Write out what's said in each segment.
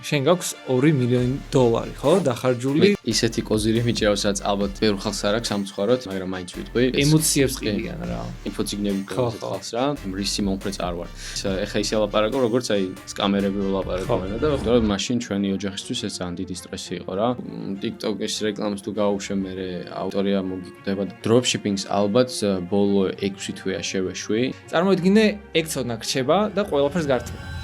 შენ გაქვს $2 million, ხო? დახარჯული. ისეთი კოზირი მიჭირავს, რაც ალბათ ბევრ ხალხს არ აქვს სამწუხაროდ, მაგრამ მაინც ვიტყვი. ემოციებს ყიდიან რა. ინფოციგნები ხალხს რა, რისი მომხრე არ ვარ. ეხა ისე ლაპარაკო, როგორც აი სკამერები ვლაპარაკობენ და ვთქვი, მაშინ ჩვენი ოჯახისთვის ეს ძალიან დიდი სტრესი იყო რა. TikTok-ის რეკლამას თუ გავუშვე მე ავტორია მოგიკვდება და dropshipping-ს ალბათ ბოლო 6 თვეა შევეშვი. წარმოვიდგინე, ეგ ცოდნა გრჩება და ყველაფერს გართმევ.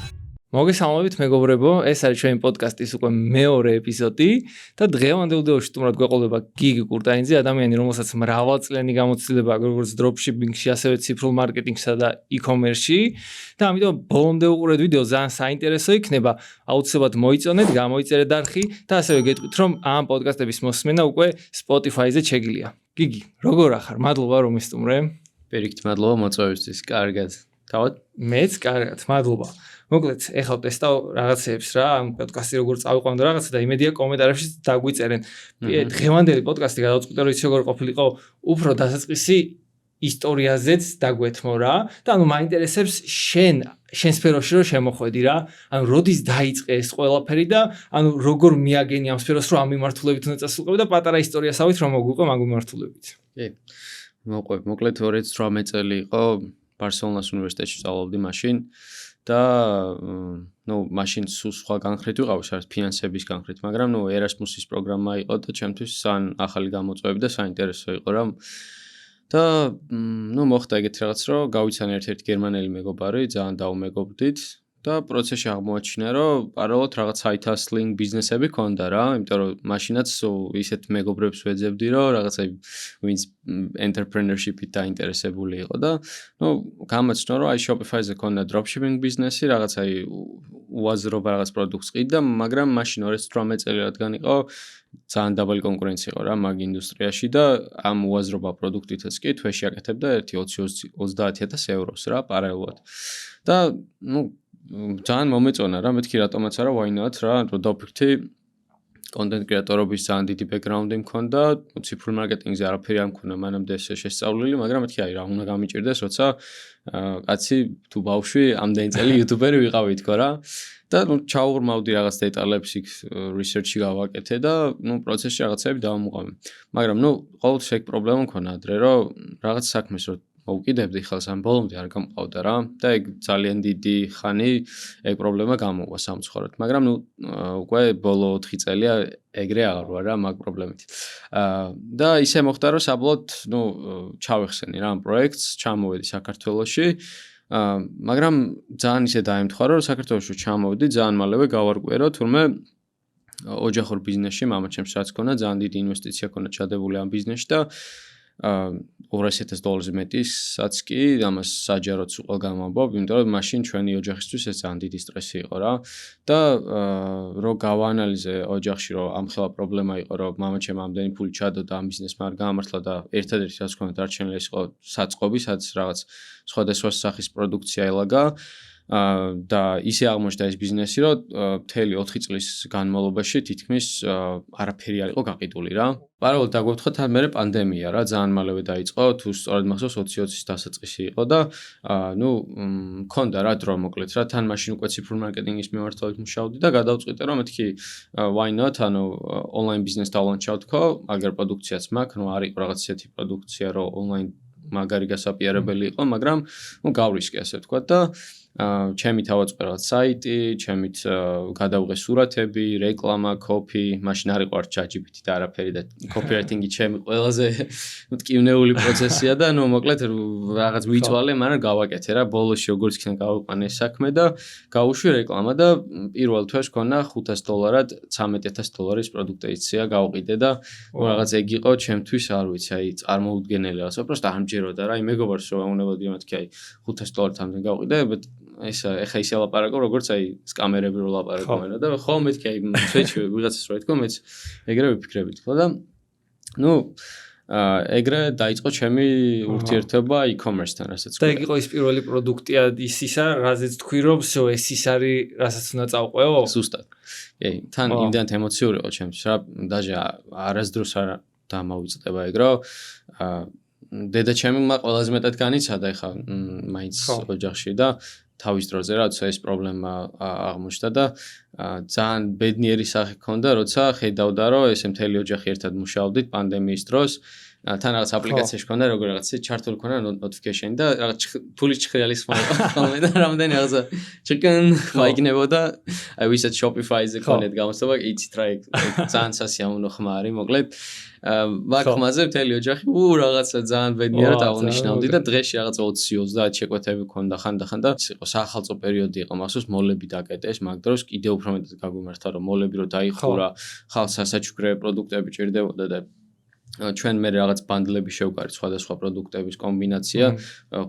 მოგესალმებით მეგობრებო, ეს არის ჩვენი პოდკასტის უკვე მეორე ეპიზოდი და დღევანდელ ვიდეოში სტუმრად გვეყოლება გიგი კურტაინიძე, ადამიანი, რომელსაც მრავალწლიანი გამოცდილება აქვს როგორც dropshipping-ში, ასევე ციფრულ მარკეტინგსა და e-commerce-ში და ამიტომ ბოლომდე უყურეთ ვიდეო, ძალიან საინტერესო იქნება. აუცილებლად მოიწონეთ, გამოიწერეთ არხი და ასევე გეტყვით, რომ ამ პოდკასტების მოსმენა უკვე Spotify-ზე შეგიძლია. გიგი, როგორ ახარ? მადლობა რომ მისტუმრე. პირიქით მადლობა მოწვევისთვის. კარგად. თავად? მეც კარგად, მადლობა. მოკლედ, ეხლა ტესტავ რაღაცებს რა, ამ პოდკასტი როგორ წავიყვანო რაღაცა და იმედია კომენტარებში დაგვიწერენ. დღევანდელი პოდკასტი გადავწყვიტე რომ ის როგორ ყოფილიყო, უფრო დასაწყისი ისტორიაზეც დაგვეთმო რა და ანუ მაინტერესებს შენ სფეროში რომ შემოხვედი რა, ანუ როდის დაიწყე ეს ყველაფერი და ანუ როგორ მიაგენი ამ სფეროს რომ ამ მიმართულებით უნდა წასულიყო და პატარა ისტორიასავით რომ მოგვიყო მაგ მიმართულებით. კი. მოკლედ 2018 წელი იყო, ბარსელონას უნივერსიტეტში ვსწავლობდი მაშინ და მაშინ სხვა განხრით ვიყავ, ფინანსების განხრით, მაგრამ Erasmus-ის პროგრამა იყო და ჩემთვის ძალიან ახალი გამოწვევები და საინტერესო იყო რა. და მოხდა ეგეთი რაღაც, რომ გავიცანე ერთ-ერთი გერმანელი მეგობარი, ძალიან დავუმეგობრდით და პროცესში აღმოაჩინა, რომ პარალელურად რაღაც side hustling ბიზნესები ქონდა რა, იმიტომ რომ მაშინაც ისეთ მეგობრებს ვეძებდი, რომ რაღაცა ვინც entrepreneurship-ით დაინტერესებული იყო და გამაჩნდა, რომ აი Shopify-ზე ქონდა dropshipping ბიზნესი, რაღაცა უაზრობა რაღაც პროდუქტს ყიდდა, მაგრამ მაშინ 2018 წელი რადგან იყო ძალიან დაბალი კონკურენცია იყო რა მაგ ინდუსტრიაში და ამ უაზრობა პროდუქტითაც კი თვეში აკეთებდა 1-30,000 ევროს რა პარალელურად. და ძალიან მომეწონა რა, მეთქი რატომაც არა, why not რა, რომ დავფიქრდი კონტენტ კრეატორობის ძალიან დიდი ბექგრაუნდი მქონდა, ციფრულ მარკეტინგზე არაფერი არ მქონდა მანამდე შესწავლილი, მაგრამ მეთქი აი რა უნდა გამიჭირდეს, როცა კაცი თუ ბავშვი ამდენი წელი იუთუბერი ვიყავი თქო რა. და ჩაუღრმავდი რაღაც დეტალებს იქ research-ი გავაკეთე და პროცესში რაღაცები დავამუყავი. მაგრამ ყოველთვის ეგ პრობლემა მქონდა ადრე, რომ რაღაც საქმეს რომ მოვუკიდებდი ხელს ამ ბოლომდე არ გამყავდა რა და ეგ ძალიან დიდი ხანი ეგ პრობლემა გამოვა სამწუხაროდ. მაგრამ უკვე ბოლო 4 წელია ეგრე აღარ ვარ რა მაგ პრობლემით. და ისე მოხდა რომ საბოლოოდ ჩავეხსენი რა ამ პროექტს, ჩამოვედი საქართველოში. მაგრამ ძალიან ისე დაემთხვა, რომ საქართველოში ჩამოვედი, ძალიან მალევე გავარკვიე, რომ თურმე ოჯახურ ბიზნესში მამაჩემს რაც ქონდა, ძალიან დიდი ინვესტიცია ქონდა ჩადებული ამ ბიზნესში და $200,000 მეტისაც კი ამას საჯაროდ უყელ გამამბობ, იმიტომ რომ მაშინ ჩვენი ოჯახისთვის ეს ძალიან დიდი სტრესი იყო რა. და რო გავაანალიზე ოჯახში, რომ ამ ხელა პრობლემა იყო, რომ მამაჩემ ამდენი ფული ჩადოდა ამ ბიზნესმა არ გაამართლა და ერთადერთი რაც ქონდა დარჩენილი ეს იყო საწყობი, სადაც რაღაც სხვადასხვა სახის პროდუქცია ელაგა. და ისე აღმოჩნდა ეს ბიზნესი, რომ მთელი 4 წლის განმავლობაში თითქმის არაფერი არ იყო გაყიდული რა. პარალელურად დაგვეთხოთ თან მერე პანდემია რა, ძალიან მალევე დაიწყო, თუ სწორად მახსოვს 2020-ის დასაწყისი იყო და მქონდა რა დრო მოკლედ რა, თან მაშინ უკვე ციფრულ მარკეტინგის მიმართულებით მუშაობდი და გადავწყვიტე რომ მეთქი why not, ონლაინ ბიზნეს დავლანჩავ თქო, აგერ პროდუქციაც მაქვს, არ იყო რაღაც ისეთი პროდუქცია, რომ ონლაინ მაგარი გასაპირებელი იყო, მაგრამ გავრისკე ასე ვთქვა და ჩემით ავაწყე რაღაც საიტი, ჩემით გადავღე სურათები, რეკლამა, კოპი, მაშინ არ იყო არ ChatGPT და არაფერი და კოპირაიტინგი ჩემი ყველაზე მტკივნეული პროცესია და მოკლედ რაღაც ვიწვალე, მაგრამ გავაკეთე რა, ბოლოში როგორც იქნა გავიყვანე საქმე და გავუშვი რეკლამა და პირველ თვეში ქონა $500-ად $13,000 პროდუქტეიცია გავყიდე და რაღაც ეგ იყო ჩემთვის, არ ვიცი, აი წარმოუდგენელი რაღაცა, უბრალოდ არ მჯეროდა რა, მეგობარს რომ აუნებოდი მეთქი აი $500 ამდენ გავყიდე, ეხა ისე ლაპარაკო, როგორც აი სკამერები რო ლაპარაკობენ და ხო მეთქი აი შეჩვე ვიღაცას რო ეთქო, მეც ეგრე ვიფიქრები თქო და ეგრე დაიწყო ჩემი ურთიერთობა e-commerce-თან, რასაც და ეგ იყო ის პირველი პროდუქტია ისა, რაზეც თქვი რომ ეს ის არის, რასაც უნდა წავყვეო? ზუსტად. კი, თან იმდენად ემოციური იყო ჩემთვის რა, დაჟე არასდროს არ დამავიწყდება ეგ რომ დედა ჩემი ყველაზე მეტად განიცადა ეხა მაინც ოჯახში და თავის დროზე რაც ეს პრობლემა აღმოჩნდა და ძალიან ბედნიერი სახე ქონდა, როცა ხედავდა რომ ესე მთელი ოჯახი ერთად მუშაობდით პანდემიის დროს. თან რაღაც აპლიკაციაში ქონდა როგორ რაღაცა ჩართული ქონდა notification და რაღაც ფულის ჭხრიალის ხმოვანდა და რამდენი რაღაცა chicken მაიგნებოდა აი ვისაც Shopify-ზე ქონეთ გამოსწორება იცით რა ძალიან სასიამოვნო ხმა არის მოკლედ მაგ ხმაზე მთელი ოჯახი რაღაცა ძალიან ბედნიერად აღნიშნავდი და დღეში რაღაც 20-30 შეკვეთები ქონდა ხანდახან და ის იყო საახალწლო პერიოდი იყო მახსოვს მოლები დაკეტეს მაგ დროს კიდევ უფრო მეტად გაგვიმართა რომ მოლები რო დაიხურა ხალხს სასაჩუქრე პროდუქტები ჭირდებოდა და ჩვენ მე რაღაც ბანდლები შევკარით სხვადასხვა პროდუქტების კომბინაცია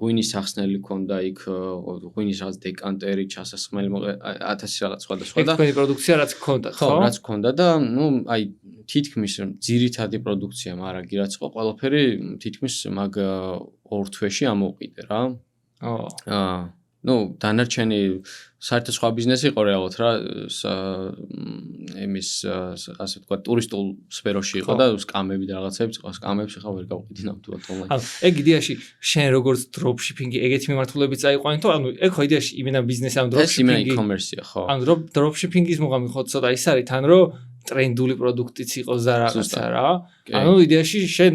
ღვინის სახსნელი ქონდა იქ ღვინის რაღაც დეკანტერი ჩასასხმელი 1000 რაღაც სხვადასხვა და ეს პროდუქცია რაც ქონდა ხო რაც ქონდა და ნუ აი თითქმის ძირითადი პროდუქცია მარაგი რაც იყო ყველაფერი თითქმის მაგ ორ თვეში ამოვყიდე რა ნუ დანარჩენი საერთოდ სხვა ბიზნესი იყო რეალურად რა იმის ასე ვთქვათ ტურისტულ სფეროში იყო და სკამები და რაღაცები იყო სკამებს ხა ვერ გავყიდი ნამდვილად ონლაინ ანუ ეგ იდეაში შენ როგორც დროპშიპინგი ეგეთი მიმართულებით წაიყვანე თუ ანუ ეგ ხო იდეაში იმენა ბიზნესი ანუ დროპშიპინგი e-commerce-ია ხო ანუ დროპშიპინგის მუღამი ხო ცოტა ის არის თან რომ ტრენდული პროდუქტიც იყოს და რაღაცა რა ანუ იდეაში შენ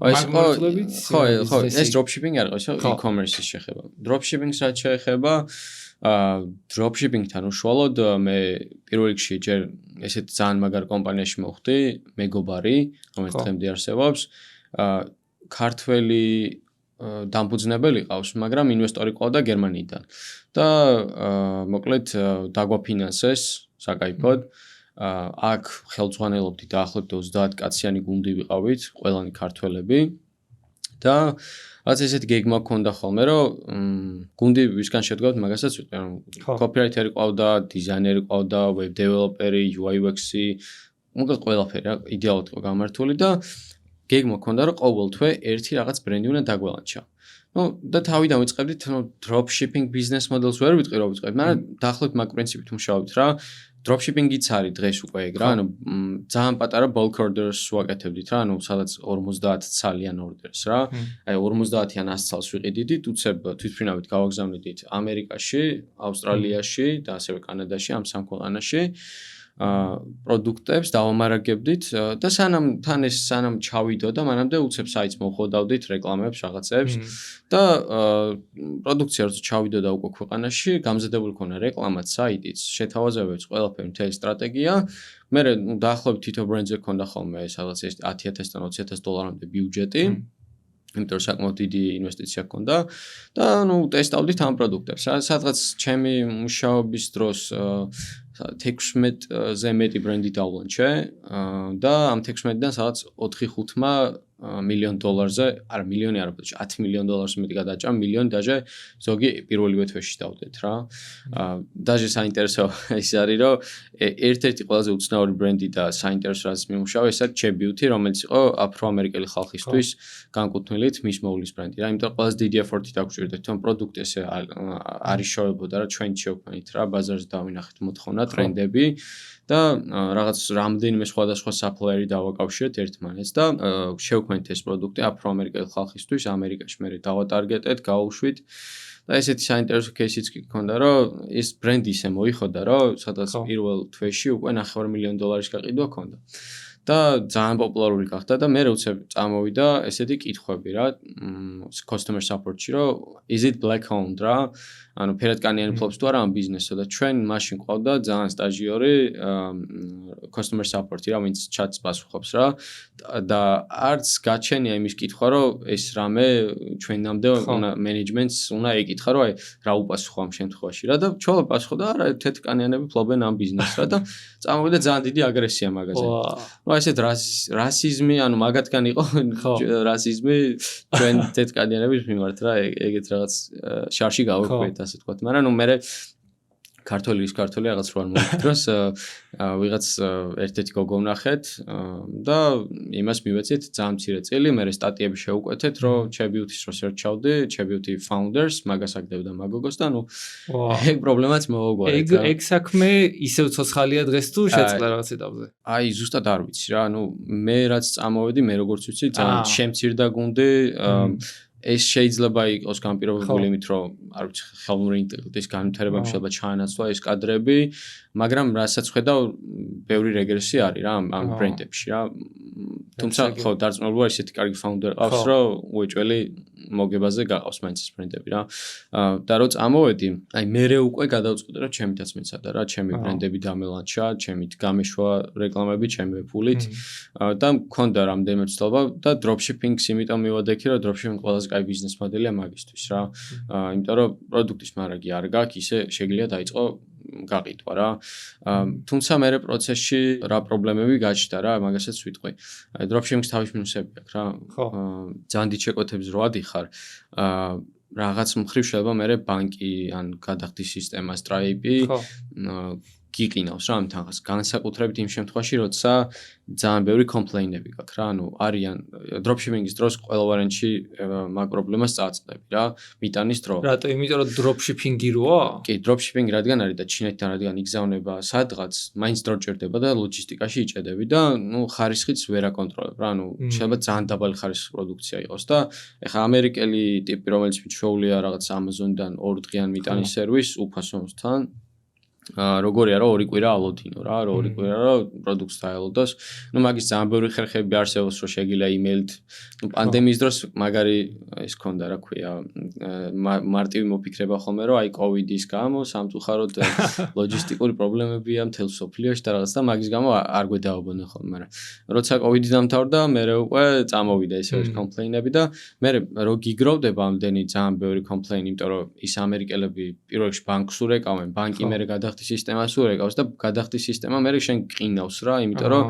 ხო ეს dropshipping არ ყავს e-commerce-ის შეხება dropshipping-ს რაც შეეხება dropshipping-თან უშუალოდ მე პირველ რიგში ჯერ ესეთ ძალიან მაგარ კომპანიაში მოვხდი მეგობარი რომელიც დღემდე არსებობს ქართველი დამფუძნებელი ყავს მაგრამ ინვესტორი ყავდა გერმანიიდან და მოკლედ დაგვაფინანსეს საკაიფოდ აქ ხელმძღვანელობდი დაახლოებით 30 კაციანი გუნდი ვიყავით, ყველანი ქართველები და რაც ესეთი გეგმა ქონდა ხოლმე, რომ გუნდი ვისგან შედგებოდა, მაგასაც ვიტყვი, რომ კოპირაიტერი ყავდა, დიზაინერი ყავდა, ვებ დეველოპერი, UI UX-ი, მოკლედ ყველაფერი რა, იდეალურად იყო გამართული და გეგმა ქონდა, რომ ყოველ თვე ერთი რაღაც ბრენდი უნდა დაგველანჩა. Ну, და თავიდან ვიწყებდით, dropshipping business models ვერ ვიტყვი, რომ ვიწყებდით, მაგრამ დაახლოებით მაგ პრინციპით მუშაობთ რა. Dropshipping-იც არის დღეს უკვე ეგ რა, ანუ ძალიან პატარა bulk orders ვაკეთებდით რა, ანუ სადაც 50 ცალიან ორდერს რა. აი 50-იან 100 ცალს ვიყიდით, უცებ თვითმფრინავით გავაგზავნიდით ამერიკაში, ავსტრალიაში და ასევე კანადაში, ამ სამ ქვეყანაში. პროდუქტებს დავამარაგებდით და სანამ ჩავიდო და მანამდე უცებ საიტს მოხოდავდით რეკლამებს რაღაცებს და პროდუქცია როცა ჩავიდო და უკვე ქვეყანაში გამზადებული ქონა რეკლამაც საიტიც შეთავაზებებს ყველაფერი მთელი სტრატეგია მე დაახლოებით თითო ბრენდზე ქონდა ხოლმე სადაც $10,000-დან $20,000-მდე ბიუჯეტი იმიტომ რომ საკმაოდ დიდი ინვესტიცია ქონდა და ნუ ტესტავდით ამ პროდუქტებს სადღაც ჩემი მუშაობის დროს 16-ზე მეტი ბრენდი დავლანჩე და ამ 16-დან სადაც 4-5-მა $1 მილიონზე, არა მილიონი არა, $10 მილიონზე მეტი გადაჭამ, მილიონი დაჟე ზოგი პირველივე თვეში დავდეთ რა. დაჟე საინტერესო ის არის, რომ ერთ-ერთი ყველაზე უცნაური ბრენდი და საინტერესო რაც მიმუშავა, ეს არის Chebuty, რომელიც იყო აფრო-ამერიკელი ხალხისთვის განკუთვნილით მის მოვლის ბრენდი რა. იმიტომ ყველაზე დიდი ეფორტი დაგვჭირდა, თვითონ პროდუქტი ესე არის შოვებოდა რა, ჩვენ შევქმნით რა, ბაზარზე დავინახეთ მოთხოვნა, ტრენდები და რაღაც რამდენიმე სხვადასხვა supplier-ი დავაკავშირეთ ერთმანეთს და შევქმნით ეს პროდუქტი აფრო-ამერიკელი ხალხისთვის ამერიკაში მე დავატარგეტეთ, გავუშვით და ესეთი საინტერესო кейსიც კი გქონდა, რომ ეს ბრენდი ისე მოიხოდა, რომ სადაც პირველ თვეში უკვე $9 მილიონი გაყიდვა ჰქონდა. და ძალიან პოპულარული გახდა და მე უცებ წამოვიდა ესეთი კითხვები რა customer support-ში რომ is it black owned რა ანუ ფერადკანიანი ფლობს თუ არა ამ ბიზნესსა და ჩვენ მაშინ ყავდა ძალიან სტაჟიორი customer support-ი რა ვინც chat-ს პასუხობს რა და არც გაჩენია იმის კითხვა რომ ეს რამე ჩვენამდე მენეჯმენტს უნდა ეკითხა რომ აი რა უპასუხო ამ შემთხვევაში რა და ჩვეულა პასუხობდა არა თეთრკანიანები ფლობენ ამ ბიზნესს რა და წამოვიდა ძალიან დიდი აგრესია მაგაზე ну ესეთ რასიზმი ანუ მაგათგან იყო რასიზმი ჩვენ თეთრკანიანების მიმართ რა ეგეთ რაღაც შარში გავუკვეთ ასე თქვა მაგრამ ნუ მე ქართული რაღაც რო არ მომიტყროს ვიღაც ერთ-ერთი გოგო ვნახეთ და იმას მივეცეთ ძალიან მცირე წელი მე სტატიები შევუკვეთეთ რომ Chebuty-ს რო სერჩავდი Chebuty founders მაგას აგდებდა მაგოგოს და ნუ ეგ პრობლემაც მოვაგვარეთ ეგ საქმე ისევ ცოცხალია დღეს თუ შეწყდა რაღაც ეტაპზე აი ზუსტად არ ვიცი რა ნუ მე რაც წამოვედი მე როგორც ვიცი ძალიან შემცირდა გუნდი ეს შეიძლება იყოს განპირობებული იმით, რომ არ ვიცი, ხელოვნური ინტელექტის განვითარებამ შეიძლება ჩაანაცვლა ეს კადრები, მაგრამ რასაც ხედავ, ბევრი რეგრესი არის რა ამ ბრენდებში რა. თუმცა ხო, დარწმუნებული ვარ, ისეთი კარგი ფაუნდერი ყავს, რომ უეჭველი მოგებაზე გაყავს მაინც ეს ბრენდები რა. და რო წამოვედი, აი მე უკვე გადავწყვიტე, რომ ჩემითაც მეცადა რა, ჩემი ბრენდები დამელანჩა, ჩემით გამეშვა რეკლამები, ჩემი ფულით და მქონდა რამდენიმე ცდობა და dropshipping-ს იმიტომ მივადექი, რომ dropshipping ყველაზე კაი ბიზნეს მოდელია მაგისთვის რა. იმიტომ რომ პროდუქტის მარაგი არ გაქვს, ისე შეგიძლია დაიწყო გაყიდვა რა. თუმცა მე პროცესში რა პრობლემები გაჩნდა რა, მაგასაც ვიტყვი. აი dropshipping-ს თავის მინუსები აქვს რა. ძალიან დიდ შეკვეთებს რო ადიხარ, რაღაც მხრივ შეიძლება მე ბანკი ან გადახდის სისტემა Stripe-ი გიყინავს რა ამ თანხას. განსაკუთრებით იმ შემთხვევაში, როცა ძალიან ბევრი კომპლეინები გაქვს რა, ანუ არიან dropshipping-ის დროს ყველა ვარიანტში მაგ პრობლემას წააწყდები რა, მიტანის დრო. რატო? იმიტომ რომ dropshipping-ი როა? კი, dropshipping რადგან არის და ჩინეთიდან რადგან იგზავნება სადღაც, მაინც დრო ჭირდება და ლოჯისტიკაში იჭედები და ნუ ხარისხიც ვერ აკონტროლებ რა, ანუ შეიძლება ძალიან დაბალი ხარისხის პროდუქცია იყოს და ეხლა ამერიკელი ტიპი, რომელიც მიჩვეულია რაღაც Amazon-დან 2 დღიან მიტანის სერვისს უფასოსთან როგორია რა 2 კვირა ალოდინო რა 2 კვირა რა პროდუქტს დაელოდოს ნუ მაგის ძალიან ბევრი ხერხები არსებობს რომ შეგიძლია იმეილით ნუ პანდემიის დროს მაგარი ის ქონდა რა ქვია მარტივი მოფიქრება ხოლმე რომ აი კოვიდის გამო სამწუხაროდ ლოჯისტიკური პრობლემებია მთელ სოფლიოში და რაღაც და მაგის გამო არ გვედაობოდნენ ხოლმე მაგრამ როცა კოვიდი დამთავრდა მე უკვე წამოვიდა ესე ეს კომპლეინები და მე რო გიგროვდება ამდენი ძალიან ბევრი კომპლეინი იმიტომ რომ ის ამერიკელები პირველ რიგში ბანკს ურეკავენ ბანკი მე გადახდის სისტემას ურეკავს და გადახდის სისტემა მე შენ გყინავს რა იმიტომ რომ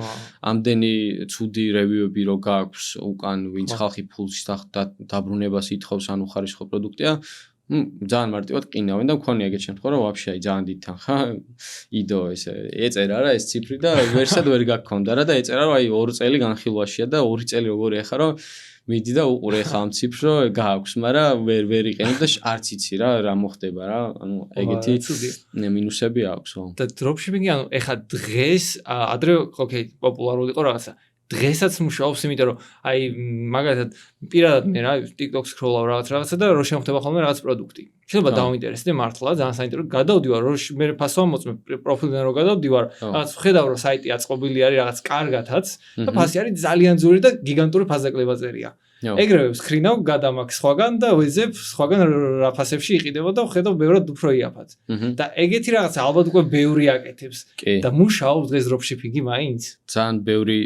ამდენი ცუდი რევიუები რო გაქვს უკან ვინც ხალხი ფულს დაბრუნებას ითხოვს ან უხარისხო პროდუქტია ძალიან მარტივად ყინავენ და მქონია ეგეთ შემთხვევა რომ ვაფშე აი ძალიან დიდი თანხა იდო ესე ეწერა რა ეს ციფრი და ვერსად ვერ გაგქონდა რა და ეწერა რომ აი 2 წელი განხილვაშია და 2 წელი როგორი ახლა რომ მიდი და უყურე ხა ამ ციფრს რომ გააქვს მაგრამ ვერ იყენებ და არც იცი რა მოხდება რა ანუ ეგეთი მინუსები აქვს ხო და dropshipping-ი ანუ ეხა დღეს ადრე ოკეი პოპულარული იყო რაღაცა დღესაც მუშაობს იმიტომ რომ აი მაგალითად პირადად მე რა TikTok-ს scroll-ავ რაღაცა და რო შემხდება ხოლმე რაღაც პროდუქტი შეიძლება დავინტერესდე მართლა ძალიან საინტერესო გადავდივარ რო მე ფასო მოწმე პროფილიდან რო გადავდივარ რაღაც ხედავ რომ საიტი აწყობილი არის რაღაც კარგათაც და ფასი არის ძალიან ძვირი და გიგანტური ფასდაკლებაზერია ეგრევე ვსქრინავ გადამაქ სხვაგან და ვეძებ სხვაგან რა ფასებში იყიდება და ვხედავ ბევრად უფრო იაფად და ეგეთი რაღაც ალბათ უკვე ბევრი აკეთებს და მუშაობს დღეს dropshipping-ი მაინც ძალიან ბევრი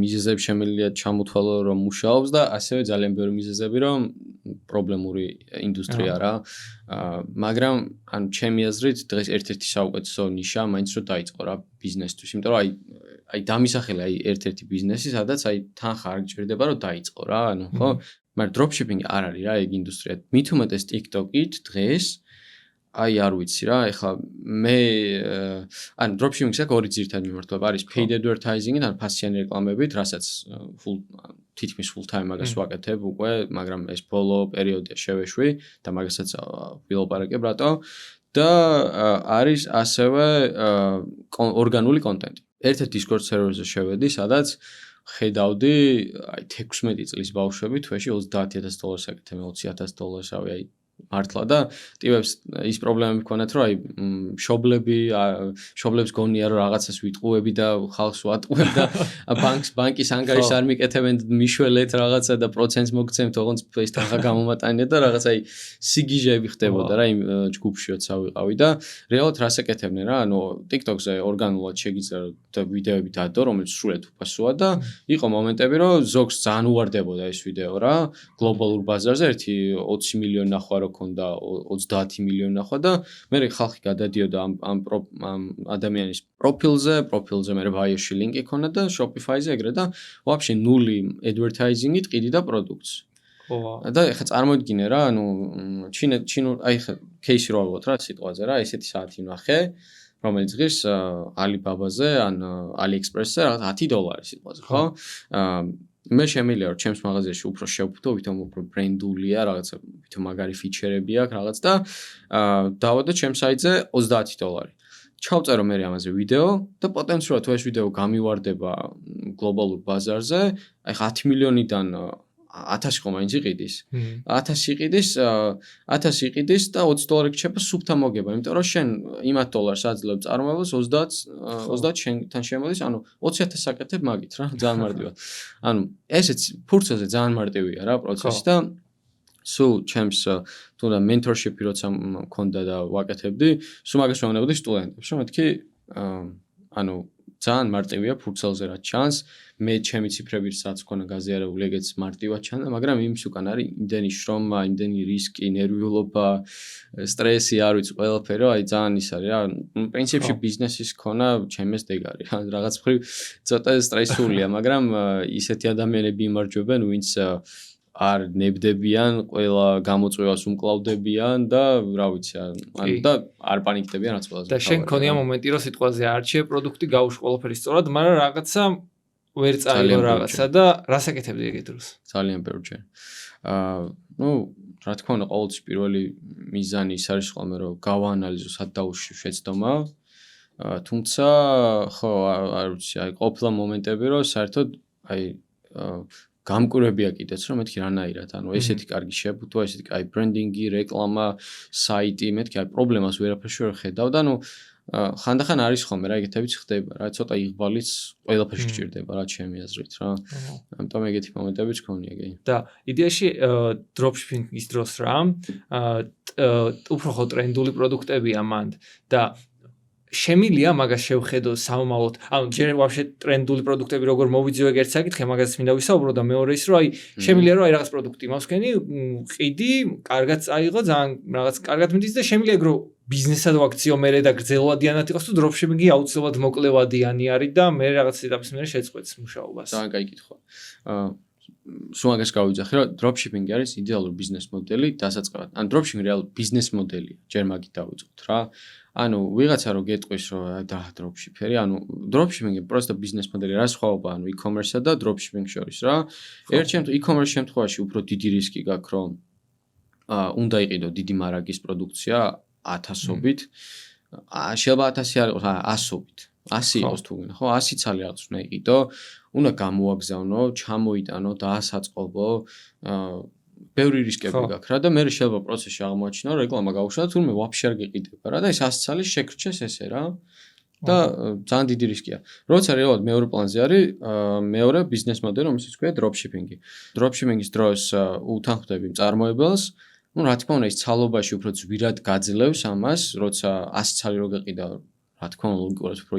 მიზეზები შემიძლია ჩამოთვალო რომ მუშაობს და ასევე ძალიან ბევრი მიზეზები რომ პრობლემური ინდუსტრია რა მაგრამ ან ჩემი აზრით დღეს ერთ-ერთი საუკეთესო ნიშა მაინც რომ დაიწყო რა ბიზნესთვის იმიტომ რომ აი დამისახელა აი ერთ-ერთი ბიზნესი სადაც აი თანხა არ გჭირდება რომ დაიწყო რა ანუ ხო მაგრამ dropshipping არ არის რა ეგ ინდუსტრია მით უმეტეს TikTok-ით დღეს აი არ ვიცი რა ეხლა მე ან dropshipping-ს აქვს ორი ძირითადი მიმართულება არის paid advertising-ი და ფასიანი რეკლამებით რასაც თითქმის full time მაგას ვაკეთებ უკვე მაგრამ ეს ბოლო პერიოდია შევეშვი და მაგასაც ვილაპარაკებ რატო და არის ასევე ორგანული კონტენტი ერთ-ერთ Discord server-ზე შევედი სადაც ხედავდი აი 16 წლის ბავშვები თვეში $30,000 აკეთებ $20,000 რავი აი მართლა და ტიპებს ის პრობლემები მქონათ რომ აი მშობლებს გონია რომ რაღაცას ვიტყუები და ხალხს ვატყუებ და ბანკის ანგარიშს არ მიკეთებენ მიშველეთ რაღაცა და პროცენტს მოგცემთ ოღონდ ეს თანხა გამომატანია და რაღაც აი სიგიჟეები ხდებოდა რა იმ ჯგუფში როცა ვიყავი და რეალურად რას ეკეთებდნენ რა ანუ TikTok-ზე ორგანულად შეგიძლია და ვიდეოები დადო რომელიც სრულად უფასოა და იყო მომენტები რომ ზოგს ძალიან უვარდებოდა ეს ვიდეო რა გლობალურ ბაზარზე ერთი 20 მილიონი ნახვა ქონდა 30 მილიონი ნახვა და მე ხალხი გადადიოდა ამ ადამიანის პროფილზე მე ბაიოში ლინკი ქონდა და Shopify-ზე ეგრე და ვაფშე ნული advertising-ით ყიდიდა პროდუქტს. და ეხლა წარმოიდგინე რა, ანუ ჩინურ აი ხა кейსი რო ავიღოთ რა სიტყვაზე რა, ესეთი საათი ვნახე, რომელიც ღირს Alibaba-ზე ან AliExpress-ზე რაღაც $10 სიტყვაზე, ხო? მე შემიძლია რომ ჩემს მაღაზიაში უფრო შევფუთო, ვითომ უფრო ბრენდულია, რაღაცა ვითომ მაგარი ფიჩერები აქვს რაღაც და დავადო ჩემს საიტზე $30. ჩავწერო მე ამაზე ვიდეო და პოტენციალურად თუ ეს ვიდეო გამივარდება გლობალურ ბაზარზე, აი 10 მილიონიდან 1000 ხომ მაინც იყიდის. 1000 იყიდის და $20 რჩება სუფთა მოგება, იმიტომ რომ შენ იმ $10 აძლევ წარმოებას 30 შენთან შემოდის, ანუ 20000 საკეთებ მაგით რა, ძალიან მარტივად. ანუ ესეც ფურცელზე ძალიან მარტივია რა პროცესი და სულ ჩემს თუნდა mentorship-ი როცა მქონდა და ვაკეთებდი, სულ მაგას ვეუბნებოდი სტუდენტებს, რომ მეთქი ანუ ძალიან მარტივია ფურცელზე რაც ჩანს, მე ჩემი ციფრებით რაც მქონა გაზიარებული, ეგეც მარტივად ჩანდა, მაგრამ იმის უკან არის იმდენი შრომა, იმდენი რისკი, ნერვიულობა, სტრესი, არ ვიცი, ყველაფერი, აი ძალიან ის არის რა. პრინციპში ბიზნესის ქონა ჩემს დეგარი რა. რაღაც მხრივ ცოტა სტრესულია, მაგრამ ისეთი ადამიანები იმარჯვებენ, ვინც არ ნებდებიან, ყველა გამოწვევას უმკლავდებიან და რა ვიცი, ანუ და არ პანიკდებიან რაც ყველაზე. და შენ ქონია მომენტი, რომ სიტყვაზე არჩიე პროდუქტი გაუშვ ყველაფერი სწორად, მაგრამ რაღაცა ვერ წაიღო რაღაცა და რას აკეთებდი ეგეთ დროს? ძალიან ბევრჯერ. ნუ რა თქმა უნდა, ყოველთვის პირველი მიზანი ის არის ხოლმე, რომ გავაანალიზო სად დაუშვი შეცდომა. თუმცა ხო, არ ვიცი, აი ყოფილა მომენტები, რომ საერთოდ აი გამკვირვებია კიდეც, რომ მეთქი რანაირად, ანუ ესეთი კარგი შებუთვა, ესეთი კაი ბრენდინგი, რეკლამა, საიტი, მეთქი აი პრობლემას ვერაფერში ვერ ხედავ და ნუ ხანდახან არის ხოლმე რა ეგეთებიც ხდება რა, ცოტა იღბალიც ყველაფერში გჭირდება რა ჩემი აზრით რა. ამიტომ ეგეთი მომენტებიც ქონია კი. და იდეაში dropshipping-ის დროს რა, უფრო ხო ტრენდული პროდუქტებია მანდ და შემილია მაგას შევხედო სამომავლოდ. ანუ ჯერ ვაფშე ტრენდული პროდუქტები როგორ მოვიძიო ეგ ერთ საკითხი, მაგასაც მინდა ვისაუბრო და მეორე ის რომ აი შემილია რომ აი რაღაც პროდუქტი მოვსკენი, ყიდი, კარგად წაიღო, ძალიან რაღაც კარგად მიდის და შემილია ეგ რომ ბიზნესად ვაქციო მერე და გრძელვადიანად იყოს თუ dropshipping-ი აუცილებლად მოკლევადიანი არის და მე რაღაც ეტაპის მერე შეწყვეტს მუშაობას. ძალიან კაი კითხვა. სულ მაგას გავიძახი რომ dropshipping-ი არის იდეალური ბიზნეს მოდელი დასაწყებად. ან dropshipping რეალურად ბიზნეს მოდელია, ჯერ მაგით დავიწყოთ რა. ანუ ვიღაცა რო გეტყვის რომ და dropshipper-ი, ანუ dropshipping-ი პროსტა ბიზნეს მოდელი, რა სხვაობაა ანუ e-commerce-სა და dropshipping შორის რა. e-commerce შემთხვევაში უფრო დიდი რისკი გაქვს რომ უნდა იყიდო დიდი მარაგის პროდუქცია 1000-ობით. შეიძლება 1000 არ იყოს, 100-ობით. 100 იყოს თუ გინდა, ხო? 100 ცალი რაღაც უნდა იყიდო, უნდა გამოაგზავნო, ჩამოიტანო, დაასაწყობო, ბევრი რისკები გაქვს რა და მე შეიძლება პროცესში აღმოაჩინო, რომ რეკლამა გაუშვა და თურმე ვაფშე არ გიყიდება რა და ეს 100 ცალი შეგრჩეს ესე რა. და ძალიან დიდი რისკია. როცა რეალურად მეორე პლანზე არის მეორე ბიზნეს მოდელი, რომელსაც ქვია dropshipping-ი. Dropshipping-ის დროს უთანხმდები მწარმოებელს, ну რა თქმა უნდა ის ცალობაში უფრო ძვირად გაძლევს ამას, როცა 100 ცალი რო გეყიდა, რა თქმა უნდა ლოგიკურად უფრო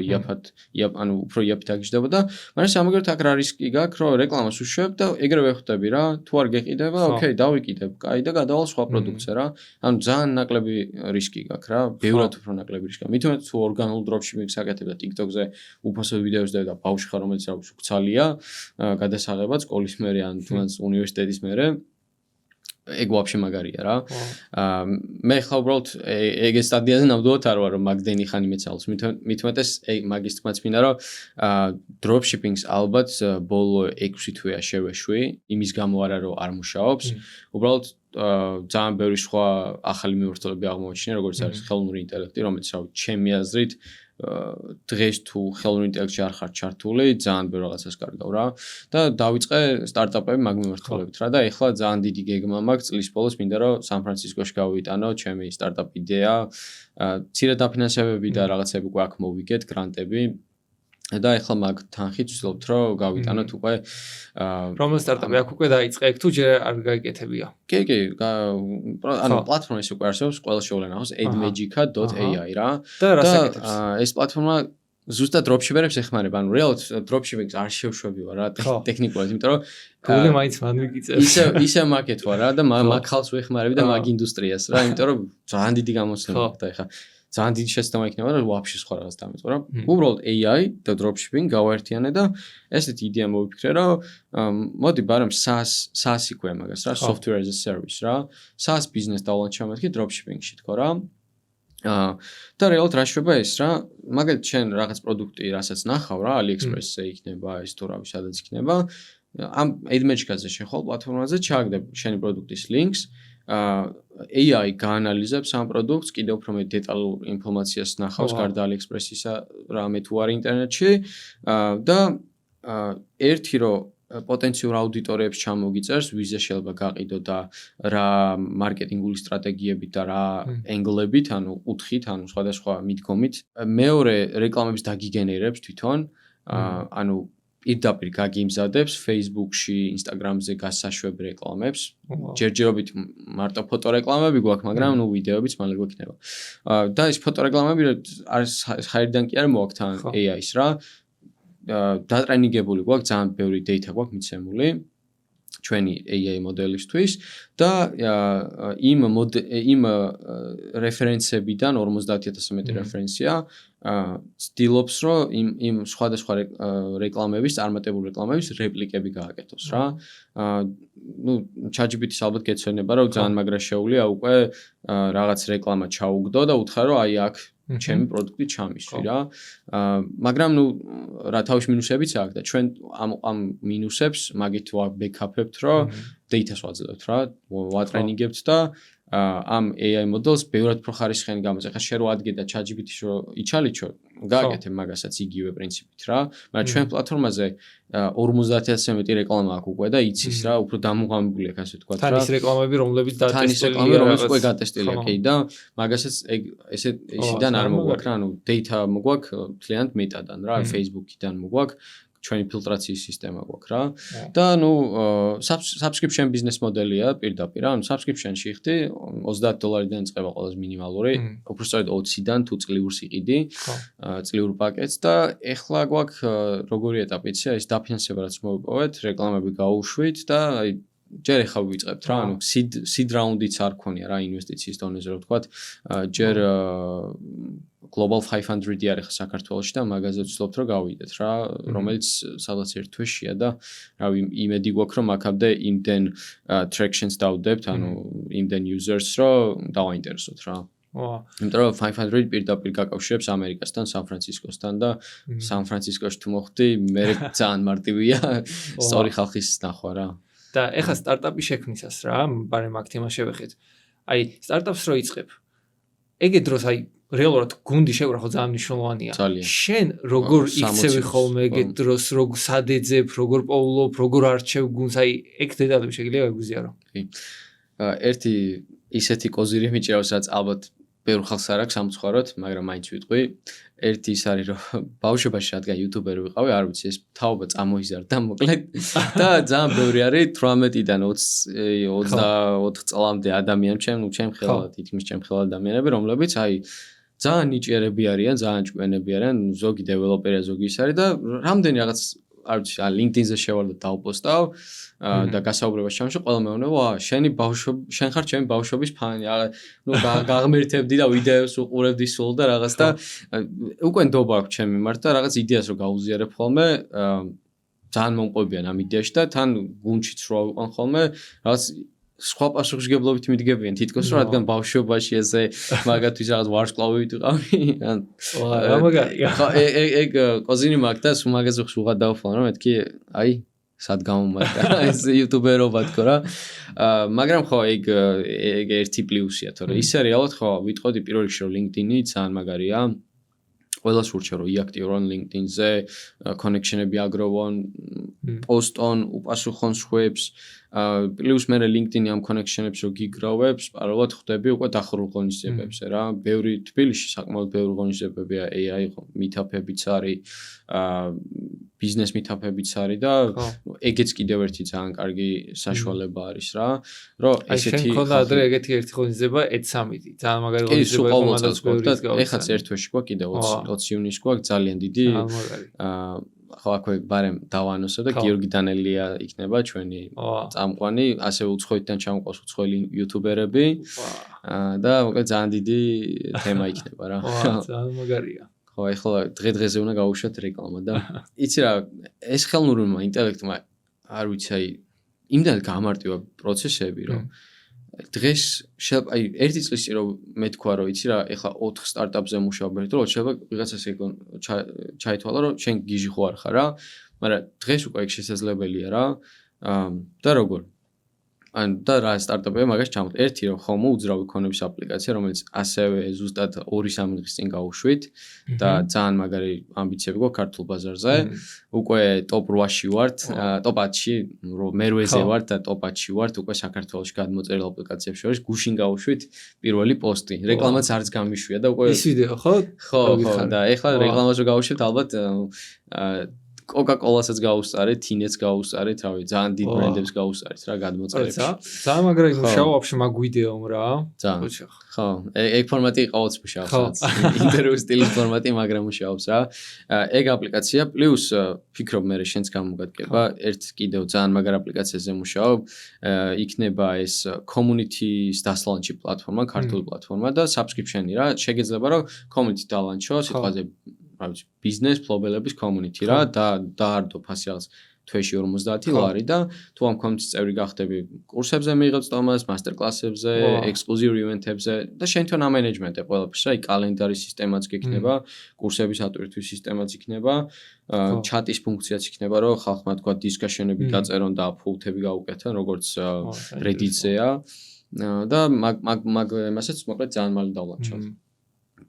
ანუ უფრო იაფით აგიჟდება და მაგრამ სამაგერად აქ რა რისკი გაქვს, რომ რეკლამას უშვებ და ეგრევე ხვდები რა, თუ არ გეყიდება, ოკეი, დავიკიდებ, კაი და გადავალ სხვა პროდუქტზე რა. ანუ ძალიან ნაკლები რისკი გაქვს რა, ბევრად უფრო ნაკლები რისკია. მით უმეტეს თუ ორგანულ dropshipping-ს აკეთებ და TikTok-ზე უფასო ვიდეოს დებ და ბავშვი ხარ, რომელიც რა ვიცი, უცალია, გადასაღებად სკოლის მერე ან თუნდაც უნივერსიტეტის მერე ეგ ვაფშე მაგარია რა. მე ხა უბრალოდ ეგ სტადიაზე ნამდვილად არ ვარ რომ მაგდენი ხანი მეცალოს. მით უმეტეს მაგის თქმაც მინდა რომ dropshipping-ს ალბათ ბოლო 6 თვეა შევეშვი, იმის გამო არა რომ არ მუშაობს. უბრალოდ ძალიან ბევრი სხვა ახალი მიმართულები აღმოაჩინე, როგორც არის ხელოვნური ინტელექტი, რომელიც რა ვიცი, ჩემი აზრით დღეს თუ ხელოვნური ინტელექტში არ ხარ ჩართული, ძალიან ბევრ რაღაცას კარგავ რა და დავიწყე სტარტაპები მაგ მიმართულებით რა და ეხლა ძალიან დიდი გეგმა მაქვს წლის ბოლოს მინდა რომ სან-ფრანცისკოში გავიტანო ჩემი სტარტაპ იდეა, მცირე დაფინანსებები და რაღაცები უკვე აქ მოვიგეთ, გრანტები და ეხლა მაგ თანხით ვცდილობთ რომ გავიტანოთ უკვე რომელ სტარტაპი აქ უკვე დაიწყე თუ ჯერ არ გაიკეთებია. კი, ანუ პლატფორმა ის უკვე არსებობს, ყველა შეუძლია ნახოს admagica.ai რა. და რას აკეთებს? ეს პლატფორმა ზუსტად dropshipper-ებს ეხმარება, ანუ რეალურად dropshipping-ს არ შევშვები ვარ რა ტექნიკურად, იმიტომ რომ გული მაინც მან ვიკიწევს. ისე მაკეთ ვარ რა და მაგ ხალხს ვეხმარები და მაგ ინდუსტრიას რა, იმიტომ რომ ძალიან დიდი გამოცდილება აქვს და ეხლა ძალიან დიდი შეცდომა იქნება და ვაფშე სხვა რაღაც დამეწყო რა. უბრალოდ AI და dropshipping გავაერთიანე და ესეთი იდეა მოვიფიქრე რომ მოდი ბარემ SaaS იქვია მაგას რა, software as a service რა. SaaS business დავლან ჩამოვედი dropshipping-ში თქო რა. და რეალურად რა შვება ეს რა, მაგალითად შენ რაღაც პროდუქტი, რასაც ნახავ რა, AliExpress-ზე იქნება, ის თუ რავი, სადაც იქნება, ამ AdMagica-ზე შენ ხოლ პლატფორმაზე ჩააგდებ შენი პროდუქტის links, AI გაანალიზებს ამ პროდუქტს, კიდევ უფრო მეტ დეტალურ ინფორმაციას ნახავს გარდა AliExpress-ისა, რამე თუ არის ინტერნეტში და ერთი რომ პოტენციურ აუდიტორიებს ჩამოგიწერს, ვიზე შეიძლება გაყიდო და რა მარკეტინგული სტრატეგიებით და რა ენგლებით, ანუ კუთხით, ანუ სხვადასხვა მიდგომით. მეორე რეკლამების დაგიგენერებს თვითონ, ანუ პირდაპირ გაგიმზადებს Facebook-ში, Instagram-ზე გასაშვებ რეკლამებს. ჯერჯერობით მარტო ფოტორეკლამები გვაქვს, მაგრამ ნუ ვიდეოებიც მალე გვექნება. და ეს ფოტორეკლამები არის ხაერიდან კი არ მოაქვს თან AI-ს რა. დატრენინგებული გვაქვს, ძალიან ბევრი data გვაქვს მიცემული ჩვენი AI მოდელისთვის და იმ რეფერენსებიდან 50000 მეტი რეფერენსია ცდილობს რომ იმ სხვადასხვა რეკლამების, წარმატებული რეკლამების რეპლიკები გააკეთოს რა. ნუ ChatGPT-ს ალბათ გეცვენება რომ ძალიან მაგრა შეუულია უკვე რაღაც რეკლამა ჩაუგდო და უთხრა რომ აი აქ ჩემი პროდუქტი ჩამისვი რა. მაგრამ ნუ რა თავის მინუსებიც აქვს და ჩვენ ამ მინუსებს მაგით ვაბექაპებთ რომ data-ს ვაძლევთ რა, ვატრენინგებთ და ამ AI მოდელს ბევრად უფრო ხარისხიანი გამოწევს. ახლა შენ რო ადგე და ChatGPT-ს რო იჩალიჩო, გააკეთე მაგასაც იგივე პრინციპით რა. მაგრამ ჩვენ პლატფორმაზე 50000 მეტი რეკლამა აქვს უკვე და იცის რა, უფრო დამუღამებული აქვს ასე ვთქვათ რა. თან ის რეკლამები, რომლებიც დატესტილია, რომლებიც უკვე გატესტილია, კი და მაგასაც ესე ისიდან არ მოგვაქვს რა, ანუ data მოგვაქვს ძალიან მეტადან რა, Facebook-იდან მოგვაქვს. ჩვენი ფილტრაციის სისტემა გვაქვს რა. და ნუ subscription business მოდელია პირდაპირ, ანუ subscription-ში ხდი $30-დან იწყება ყველაზე მინიმალური, უფრო სწორედ 20-დან თუ წლიურს იყიდი, წლიურ პაკეტს და ეხლა გვაქვს როგორი ეტაპიცია, ის დაფინანსება რაც მოვიპოვეთ, რეკლამები გაუშვით და აი ჯერ ეხლა ვიწყებთ რა, ანუ seed round-იც არ ქონია რა ინვესტიციის დონეზე რო ვთქვათ, ჯერ Global 500-ი არის საქართველოში და მაგაზე ვცდილობთ რომ გავიდეთ რა, რომელიც სადაც ერთ თვეშია და რავი იმედი გვაქვს რომ აქამდე იმდენ traction-ს დავდებთ, ანუ იმდენ users რომ დავაინტერესოთ რა. იმიტომ რომ 500 პირდაპირ გაკავშირებს ამერიკასთან, სან-ფრანცისკოსთან და სან-ფრანცისკოში თუ მოხვდი, მე ძალიან მარტივია სწორი ხალხის ნახვა რა. და ეხლა სტარტაპი შექმნისას რა, ბარემ აქ თემა შევეხეთ. აი, სტარტაპს რო იწყებ, ეგ დროს აი რეალურად გუნდი შეგრა ხო ძალიან მნიშვნელოვანია. შენ როგორ იქცევი ხოლმე ეგ დროს, როგორ სადეძებ, როგორ პოულობ, როგორ არჩევ გუნდს, აი ეგ დეტალები შეგიძლია გაგვიზიარო. კი. ერთი ისეთი კოზირი მიჭირავს, რაც ალბათ ბევრ ხალხს არ აქვს სამწუხაროდ, მაგრამ მაინც ვიტყვი. ერთი ის არის რომ ბავშვობაში რადგან იუთუბერი ვიყავი, არ ვიცი ეს თაობა წამოიზარდა მოკლედ და ძალიან ბევრი არის 18-დან 24 წლამდე ადამიანი ჩემ ხელად, თითქმის ჩემ ხელად ადამიანები, რომლებიც აი ძალიან ნიჭიერები არიან, ძალიან ჭკვიანები არიან, ზოგი დეველოპერია, ზოგი ის არის და რამდენი რაღაც არ ვიცი, LinkedIn-ზე შევარ და დავპოსტავ და გასაუბრებას ჩამოშვა, ყველა მეუბნება, შენ ხარ ჩემი ბავშვობის ფანი, ნუ გაღმერთებდი და ვიდეოს უყურებდი სულ და რაღაც და უკვე ნდობა აქვს ჩემი მიმართ და რაღაც იდეას რო გაუზიარებ ხოლმე, ძალიან მომყვებიან ამ იდეაში და თან გუნდშიც რო ავიყვან ხოლმე, რაღაც სხვა პასუხისგებლობით მიდგებიან თითქოს რომ რადგან ბავშვობაში ესე მაგათთვის რაღაც ვარსკვლავით ვიყავი ან რა მაგარია ეგ კოზინი მაგ და სულ მაგაზე ხსუღა დავფლან რომ მეთქი აი სად გამომართა ეს იუთუბერობა თქო რა მაგრამ ხო ეგ ერთი პლუსია თორე ისე რეალურად ხო ვიტყოდი პირველ რიგში რომ LinkedIn-ი ძალიან მაგარია ყველას ურჩევ რომ იაქტიურონ LinkedIn-ზე კონექშენები აგროვონ პოსტონ უპასუხონ სხვებს პლუს მე LinkedIn-ი ამ კონექშენებს რო გიგროვებს პარალელურად ხვდები უკვე დახურულ ღონისძიებებზე რა ბევრი თბილისში საკმაოდ ბევრი ღონისძიებებია AI meetup-ებიც არის ბიზნეს meetup-ებიც არის და ეგეც კიდევ ერთი ძალიან კარგი საშუალება არის რა რომ ესეთი აი შენ ქონდა ადრე ეგეთი ერთი ღონისძიება ETH-Summit-ი ძალიან მაგარი ღონისძიება იყო მანდაც ბევრი ეხაც ერთ თვეში გვაქვს კიდევ 20 ივნისში გვაქვს ძალიან დიდი ხო აქვე ბარემ დავანოსო და გიორგი დანელია იქნება ჩვენი წამყვანი ასევე უცხოეთიდან ჩამოყავს უცხოელი იუთუბერები და მოკლედ ძალიან დიდი თემა იქნება რა ძალიან მაგარია ხო ეხლა დღე-დღეზე უნდა გავუშვათ რეკლამა და იცი რა ეს ხელოვნურმა ინტელექტმა არ ვიცი აი იმდან გამარტივა პროცესები რომ დღეს აი ერთი წლის წინ რომ მე თქვა რომ იცი რა ეხლა 4 სტარტაპზე მუშაობ ერთად შეიძლება ვიღაცას ჩაითვალა რომ შენ გიჟი ხო არ ხარ რა მაგრამ დღეს უკვე ეგ შესაძლებელია რა და როგორ და რა სტარტაპია მაგას ჩამოთ. ერთი რომ ხომ უძრავი ქონების აპლიკაცია, რომელიც ასევე ზუსტად 2-3 დღის წინ გავუშვით და ძალიან მაგარი ამბიციები გვაქვს ქართულ ბაზარზე. უკვე top 8-ში ვართ, top 10-ში, მე 8-ზე ვართ და top 10-ში ვართ, უკვე საქართველოში გადმოწერილ აპლიკაციებს შორის გუშინ გავუშვით პირველი პოსტი. რეკლამაც არც გამიშვია და უკვე ის ვიდეო ხო? ხო და ეხლა რეკლამას რო გავუშვით ალბათ Coca-Cola-საც გავუსწარეთ, Tine-ს გავუსწარეთ, რავი, ძალიან დიდ ბრენდებს გავუსწარეთ რა გადმოწერებში. ძალიან მაგრად მუშაობ вообще მაგ ვიდეომ რა. ძალიან. ხო, ეგ ფორმატი ყავაც მუშაობს. ინტერვიუ სტილის ფორმატი მაგრამ მუშაობს რა. ეგ აპლიკაცია პლუს ფიქრობ მე შენს გამოგადგება, ერთ კიდევ ძალიან მაგარ აპლიკაციაზე მუშაობ. იქნება ეს community-ს დასლანჩი პლატფორმა, ქართული პლატფორმა და subscription-ი რა. შეგეძლება რომ community დალანჩო, სიტყვაზე ბიზნეს ფლობელების community რა და დაარდო ფასი რაღაც თვეში 50 ლარი და თუ ამ community-ს წევრი გახდები, კურსებზე მიიღებ სტომას, მასტერ-კლასებზე, ექსკლუზიურ ივენთებზე და შენ თვითონ ამენეჯმენტებ ყველაფერს რა, კალენდარის სისტემაც გიქნება, კურსების ატვირთვის სისტემაც იქნება, ჩატის ფუნქციაც იქნება, რომ ხალხმა თქვა დისკაშენები დაწერონ და აპლოუდები გაუკეთონ, როგორც Reddit-ზეა და მაგ მასეც მოკლედ ძალიან მალე დავლანჩავთ.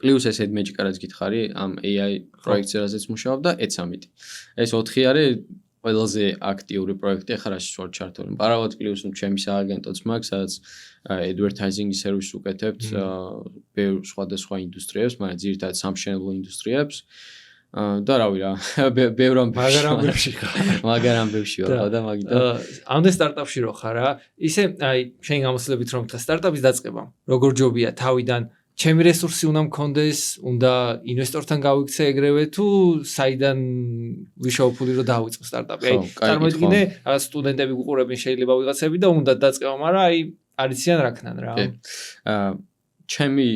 პლუს ეს Edmagic რაც გითხარი, ამ AI პროექტზე რაზეც მუშაობ და E-Summit. ეს 4 არის ყველაზე აქტიური პროექტი ახლა რაშიც ვარ ჩართული. პარალელურად პლუს ჩემი სააგენტოც მაქვს, სადაც advertising-ის სერვისს უკეთებთ ბევრ სხვადასხვა ინდუსტრიებს, მაგრამ ძირითადად სამშენებლო ინდუსტრიებს. და რავი რა, ბევრ მაგარ ამბებში ვარ ხო და მაგიტომ ამდენ სტარტაპში რო ხარ რა, ისე აი შენ გამოსილებით რომ ხარ სტარტაპის დაწყება. როგორ ჯობია თავიდან ჩემი რესურსი უნდა მქონდეს, უნდა ინვესტორთან გავიქცე ეგრევე თუ საიდან ვიშაო ფული რომ დავიწყო სტარტაპი. აი წარმოიდგინე, რაღაც სტუდენტები გუყურებენ შეიძლება ვიღაცები და უნდა დაწყება, მაგრამ აი არიციან რა ქნან რა. ჩემი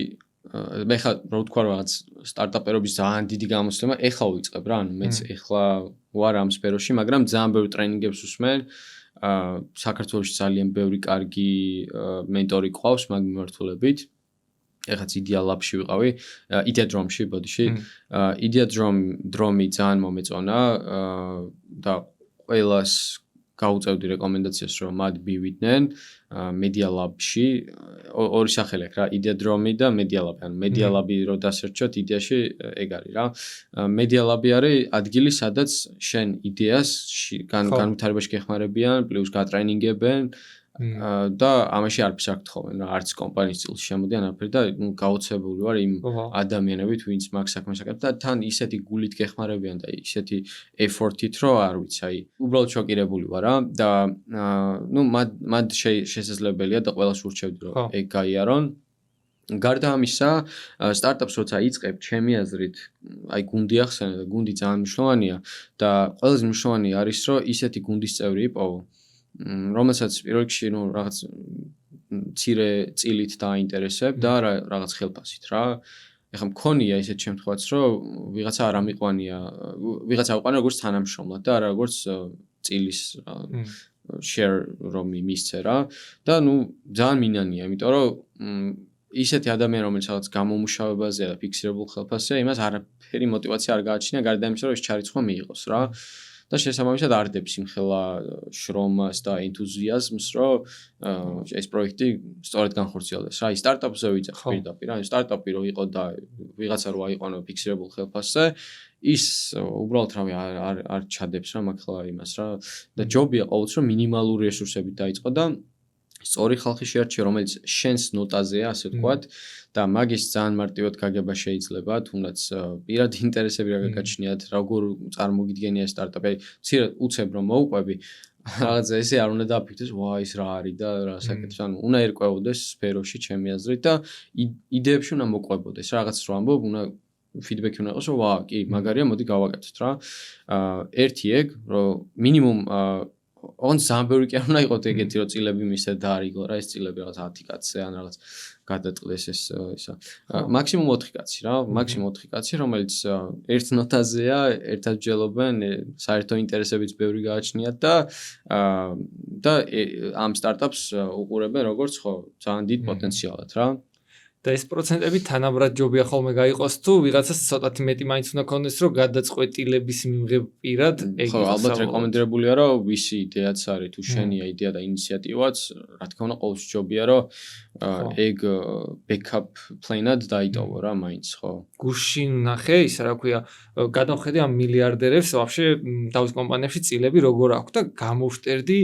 მე ხა რო თქვა რაღაც სტარტაპერობის ძალიან დიდი გამოცდილება ეხლა ვიწყებ რა, ანუ მეც ეხლა ვარ ამ სფეროში, მაგრამ ძალიან ბევრი ტრეინინგებს უსმენ. საქართველოში ძალიან ბევრი კარგი მენტორი ყავს მაგ მიმართულებით. ეხაც Idea Lab-ში ვიყავი, Idea Drum-ში, ბოდიში. Idea Drum-ი ძალიან მომეწონა და ყველას გავუწევდი რეკომენდაციას, რომ მათ მივიდნენ Media Lab-ში. ორი სახელი აქვს რა, Idea Drum-ი და Media Lab-ი. ანუ Media Lab-ი რო დასერჩოთ, Idea-ში ეგ არის რა. Media Lab-ი არის ადგილი, სადაც შენ იდეას განვითარებაში გეხმარებიან, პლუს გატრეინინგებენ. და ამაში არ ფსაქთხოვენ რა, არც კომპანიის წილში შემოდიან არაფერი და გაოცებული ვარ იმ ადამიანებით, ვინც მაგ საქმეს აკეთებს და თან ისეთი გულით გეხმარებიან და ისეთი effort-ით, რომ არ ვიცი, აი, უბრალოდ შოკირებული ვარ რა და ნუ მათ შესაძლებელია და ყველას ურჩევდი რომ ეგ გაიარონ. გარდა ამისა, სტარტაპს როცა იწყებ, ჩემი აზრით, აი გუნდი ახსენე და გუნდი ძალიან მნიშვნელოვანია და ყველაზე მნიშვნელოვანი არის, რომ ისეთი გუნდის წევრი იპოვო რომელსაც პირველ რიგში ნუ რაღაც მცირე წილით დააინტერესებ და რაღაც ხელფასით რა. ეხლა მქონია ისეთ შემთხვევაც, რომ ვიღაცა არ ამიყვანია, ვიღაცა აყვანა როგორც თანამშრომლად და არა როგორც წილის share რომ მისცე რა და ნუ ძალიან მინანია, იმიტომ რომ ისეთი ადამიანი რომელიც რაღაც გამომუშავებაზეა და ფიქსირებულ ხელფასია, იმას არაფერი мотиваცია არ გააჩნია გარდა იმისა, რომ ეს ჩარიცხვა მიიღოს რა. და შესაბამისად არდებს იმხელა შრომას და ენთუზიაზმს, რომ ეს პროექტი სწორედ განხორციელდეს. რა, ის სტარტაპზე ვიძახ პირდაპირ, რა, სტარტაპი რო იყო და ვიღაცა რო აიყვანო ფიქსირებულ ხელფასზე, ის უბრალოდ რავი არ ჩადებს რა მაგხლა იმას რა. და ჯობია ყოველთვის რომ მინიმალური რესურსებით დაიწყო და სწორი ხალხი შეარჩიო, რომელიც შენს ნოტაზეა, ასე ვთქვათ, და მაგის ძალიან მარტივად გაგება შეიძლება, თუნდაც პირადი ინტერესები რა გაგაჩნიათ, როგორ წარმოგიდგენია სტარტაპი, მცირე უცებ რომ მოუყვები, რაღაცა ესე არ უნდა დაფიქრდეს, ვა ის რა არის და რა საკეთებს, ანუ უნდა ერკვეოდეს სფეროში ჩემი აზრით და იდეებში უნდა მოყვებოდეს, რაღაც რო ამბობ, უნდა ფიდბექი უნდა იყოს, რომ ვა, კი, მაგარია, მოდი გავაკეთოთ რა. ერთი ეგ, რომ მინიმუმ on ძალიან ბევრი კი არ უნდა იყოს ეგეთი რომ წილები მისცე და არიგო რა ეს წილები რაღაც 10 კაცზე ან რაღაც გადაწყდეს ეს ისა მაქსიმუმ 4 კაცი რა მაქსიმუმ 4 კაცი რომელიც ერთ ნოტაზეა ერთად ჯელობენ საერთო ინტერესებიც ბევრი გააჩნიათ და ამ სტარტაპს უყურებენ როგორც ხო ძალიან დიდ პოტენციალად რა და ეს პროცენტები თანაბრად ჯობია ხოლმე გაიყოს თუ ვიღაცას ცოტათი მეტი მაინც უნდა ქონდეს რომ გადაწყვეტილების მიღებპირად ეგ ხო, ალბათ რეკომენდებულია რომ ვისი იდეაც არის თუ შენია იდეა და ინიციატივაც, რა თქმა უნდა ყოველთვის ჯობია რომ ეგ backup plan-ად დაიტოვო რა მაინც ხო. გუშინ ნახე ისა რა ქვია გადავხედე ამ მილიარდერებს ვაფშე თავის კომპანიებში წილები როგორ აქვს და გამოვშტერდი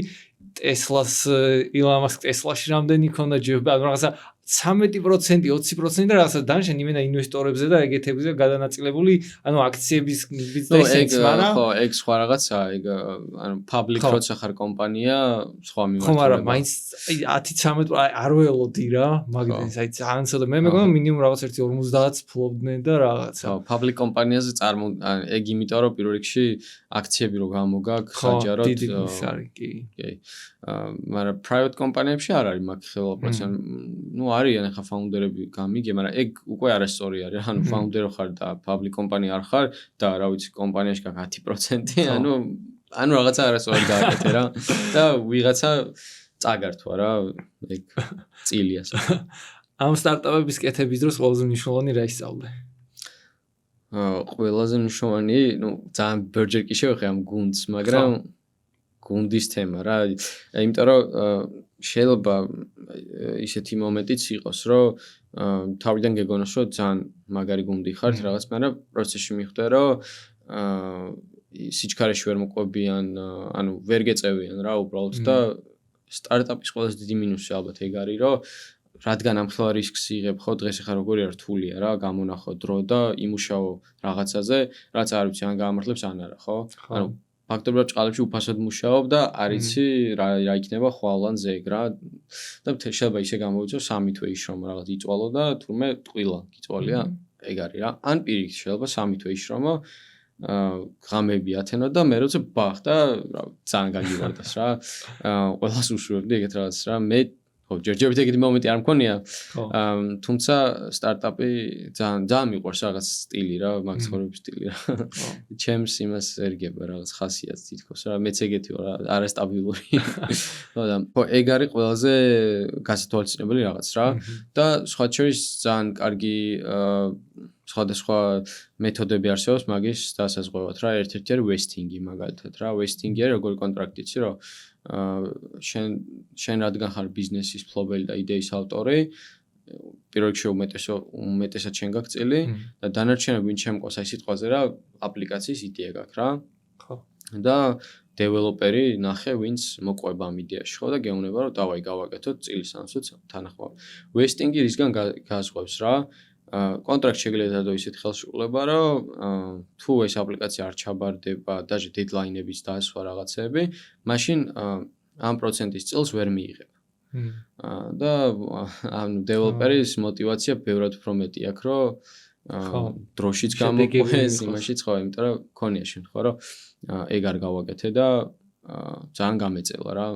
Tesla-ს Elon Musk Tesla-ში რამდენი ქონდა ჯერ რაღაცა 13%, 20% და რაღაცა დანარჩენ იმენა ინვესტორებზე და ეგეთებზე გადანაწილებული, ანუ აქციების ბიზნესიც, მაგრამ ხო, ეგ სხვა რაღაცა, ეგ ანუ public როცა ხარ კომპანია, სხვა მიმართულება. ხო, მაგრამ მაინც 10-13 არ ველოდი რა, მაგდენს, აი ძალიან ცოტა მე მეგონა მინიმუმ რაღაც 1.50-ს ფლობდნენ და რაღაცა. ხო, public კომპანიაზე ეგ იმიტომ რომ პირველ რიგში აქციები რო გამოგაგ საჯაროდ დიდი არის, კი. კი. მაგრამ private კომპანიებში არ არის მაგ ხელაპროცენტ, ну არიან ახლა ფაუნდერები გამიგე, მაგრამ ეგ უკვე არასწორი არის. ანუ ფაუნდერი ხარ და public კომპანია არ ხარ და რა ვიცი კომპანიაში გაკ 10%, ანუ რაღაცა არასწორი გააკეთე რა და ვიღაცა წაგართვა რა, ეგ წილიას. ამ სტარტაპების კეთების დროს ყველაზე მნიშვნელოვანი რა ისწავლე? ყველაზე მნიშვნელოვანი, ну ძალიან ბერჯერ კი შევეხე ამ გუნდს, მაგრამ გუნდის თემა რა, იმიტომ რომ შეიძლება ისეთი მომენტიც იყოს, რომ თავიდან გეგონოს, რომ ძალიან მაგარი გუნდი ხართ რაღაც, მაგრამ პროცესში მიხვდე, რომ სიჩქარეში ვერ მოყვებიან, ანუ ვერ გეწევიან რა უბრალოდ და სტარტაპის ყველაზე დიდი მინუსი ალბათ ეგ არის, რომ რადგან ამ ხელა რისკს იღებ ხო დღეს ახლა როგორი არ რთულია რა გამონახო დრო და იმუშაო რაღაცაზე, რაც არ ვიცი ან გაამართლებს ან არა, ხო? ანუ ფაქტობრივად ჭყალებში უფასოდ მუშაობ და არიცი რა იქნება ხვალანზე ეგ რა და შეიძლება ისე გამოვიწო 3 თვე იშრომ რაღაც იწვალო და თურმე ტყილა გიწვალია ეგ არის რა ან პირიქით შეიძლება 3 თვე იშრომო ღამები ათენო და მე როცა ბახ და რა ძალიან გაგივარდეს რა ყველას უშუებდი ეგეთ რაღაც რა მე ხო ჯერჯერობით ეგეთი მომენტი არ მქონია თუმცა სტარტაპი ძალიან მიყვარს რაღაც სტილი რა მაგ ცხოვრების სტილი რა ჩემს იმას ერგება რაღაც ხასიათს თითქოს რა მეც ეგეთი ვარ არასტაბილური ხო ეგ არის ყველაზე გასათვალისწინებელი რაღაც რა და სხვა შორის ძალიან კარგი სხვადასხვა მეთოდები არსებობს მაგის დასაზღვევად რა ერთ-ერთი არის ვესტინგი მაგალითად რა ვესტინგი არის როგორი კონტრაქტიც რომ შენ რადგან ხარ ბიზნესის ფლობელი და იდეის ავტორი პირველ რიგში უმეტესად შენ გაგწილი და დანარჩენები ვინ შემკოს აი სიტყვაზე რა აპლიკაციის იდეა გაქვს რა ხო და დეველოპერი ნახე ვინც მოყვება ამ იდეაში ხო და გეუბნება რომ დავაი გავაკეთოთ წილის ამსოც თანახმად ვესტინგი რისგან გაზღვევს რა კონტრაქტ შეგიძლიათ დადო ისეთ ხელშეკრულება რომ თუ ეს აპლიკაცია არ ჩაბარდება დაჟე დედლაინების დასვა რაღაცები მაშინ ამ პროცენტის წილს ვერ მიიღებ და ანუ დეველოპერის მოტივაცია ბევრად უფრო მეტი აქვს რომ დროშიც გამოყვეს იმაშიც ხო იმიტომ რომ ქონია შენ ხო რომ ეგ არ გავაკეთე და ძალიან გამეწელა რა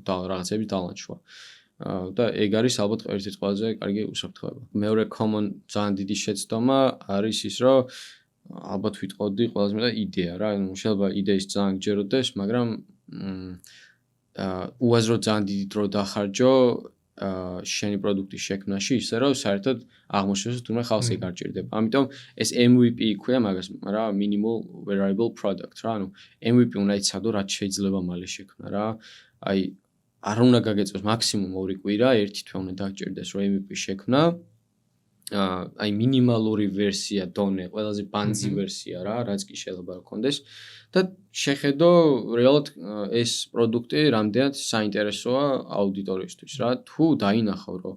რაღაცები დალანჩვა და ეგ არის ალბათ ერთ-ერთი ყველაზე კარგი უსაფრთხოება. მეორე common ძალიან დიდი შეცდომა არის ის, რომ ალბათ ვიტყოდი ყველაზე მეტად იდეა რა, ანუ შეიძლება იდეის ძალიან გჯეროდეს, მაგრამ უაზრო ძალიან დიდი დრო დახარჯო შენი პროდუქტის შექმნაში, ისე რომ საერთოდ აღმოჩნდეს თუმცა ხალხს ეგ არ ჭირდება. ამიტომ ეს MVP ქვია მაგას, რა minimal viable product რა, ანუ MVP უნდა იცოდო რაც შეიძლება მალე შექმნა რა. აი არ უნდა გაგეწოს მაქსიმუმ 2 კვირა, 1 თვე უნდა დაგჭირდეს რომ MVP შექმნა. აი მინიმალური ვერსია დონე, ყველაზე ბანძი ვერსია რა, რაც კი შეიძლება გქონდეს და შეხედო რეალურად ეს პროდუქტი რამდენად საინტერესოა აუდიტორიისთვის რა. თუ დაინახავ რომ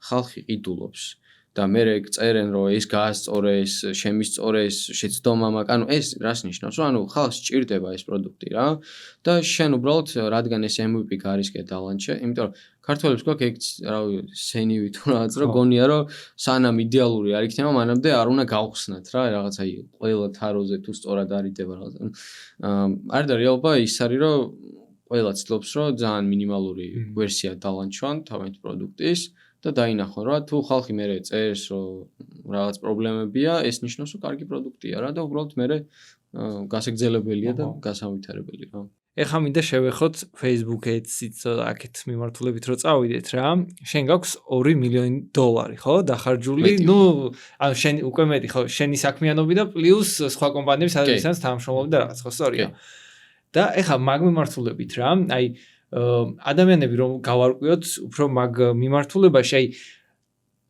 ხალხი ყიდულობს და მე ეგ წერენ რომ ეს გაასწორეს, შემისწორეს, შეცდომა მაქვს, ანუ ეს რას ნიშნავს, რომ ანუ ხალხს ჭირდება ეს პროდუქტი რა და შენ უბრალოდ რადგან ეს MVP გარისკენ დალანჩე, იმიტომ რომ ქართველებს გვაქვს ეგ რავი სენივი თუ რაღაც რომ გონია რომ სანამ იდეალური არ იქნება, მანამდე არ უნდა გავხსნათ რა რაღაცა ყველა თაროზე თუ სწორად არიდება რაღაც. არ და რეალობა ის არის რომ ყველა ცდილობს რომ ძალიან მინიმალური ვერსია დალანჩვან თავის პროდუქტის და დაინახონ რა თუ ხალხი მერე წერს რომ რაღაც პრობლემებია ეს ნიშნავს რომ კარგი პროდუქტია რა და უბრალოდ მერე გასაგრძელებელია და გასავითარებელი რა ეხლა მინდა შევეხოთ Facebook Ads-იც აქეთ მიმართულებით რო წავიდეთ რა. შენ გაქვს $2 მილიონი, ხო? დახარჯული. ანუ შენ უკვე მეტი ხო, შენი საქმიანობი და პლუს სხვა კომპანიების სადაც თანამშრომლობდი და რაღაც ხო, სწორია. და ეხლა მაგ მიმართულებით რა, აი ადამიანები რომ გავარკვიოთ უფრო მაგ მიმართულებაში,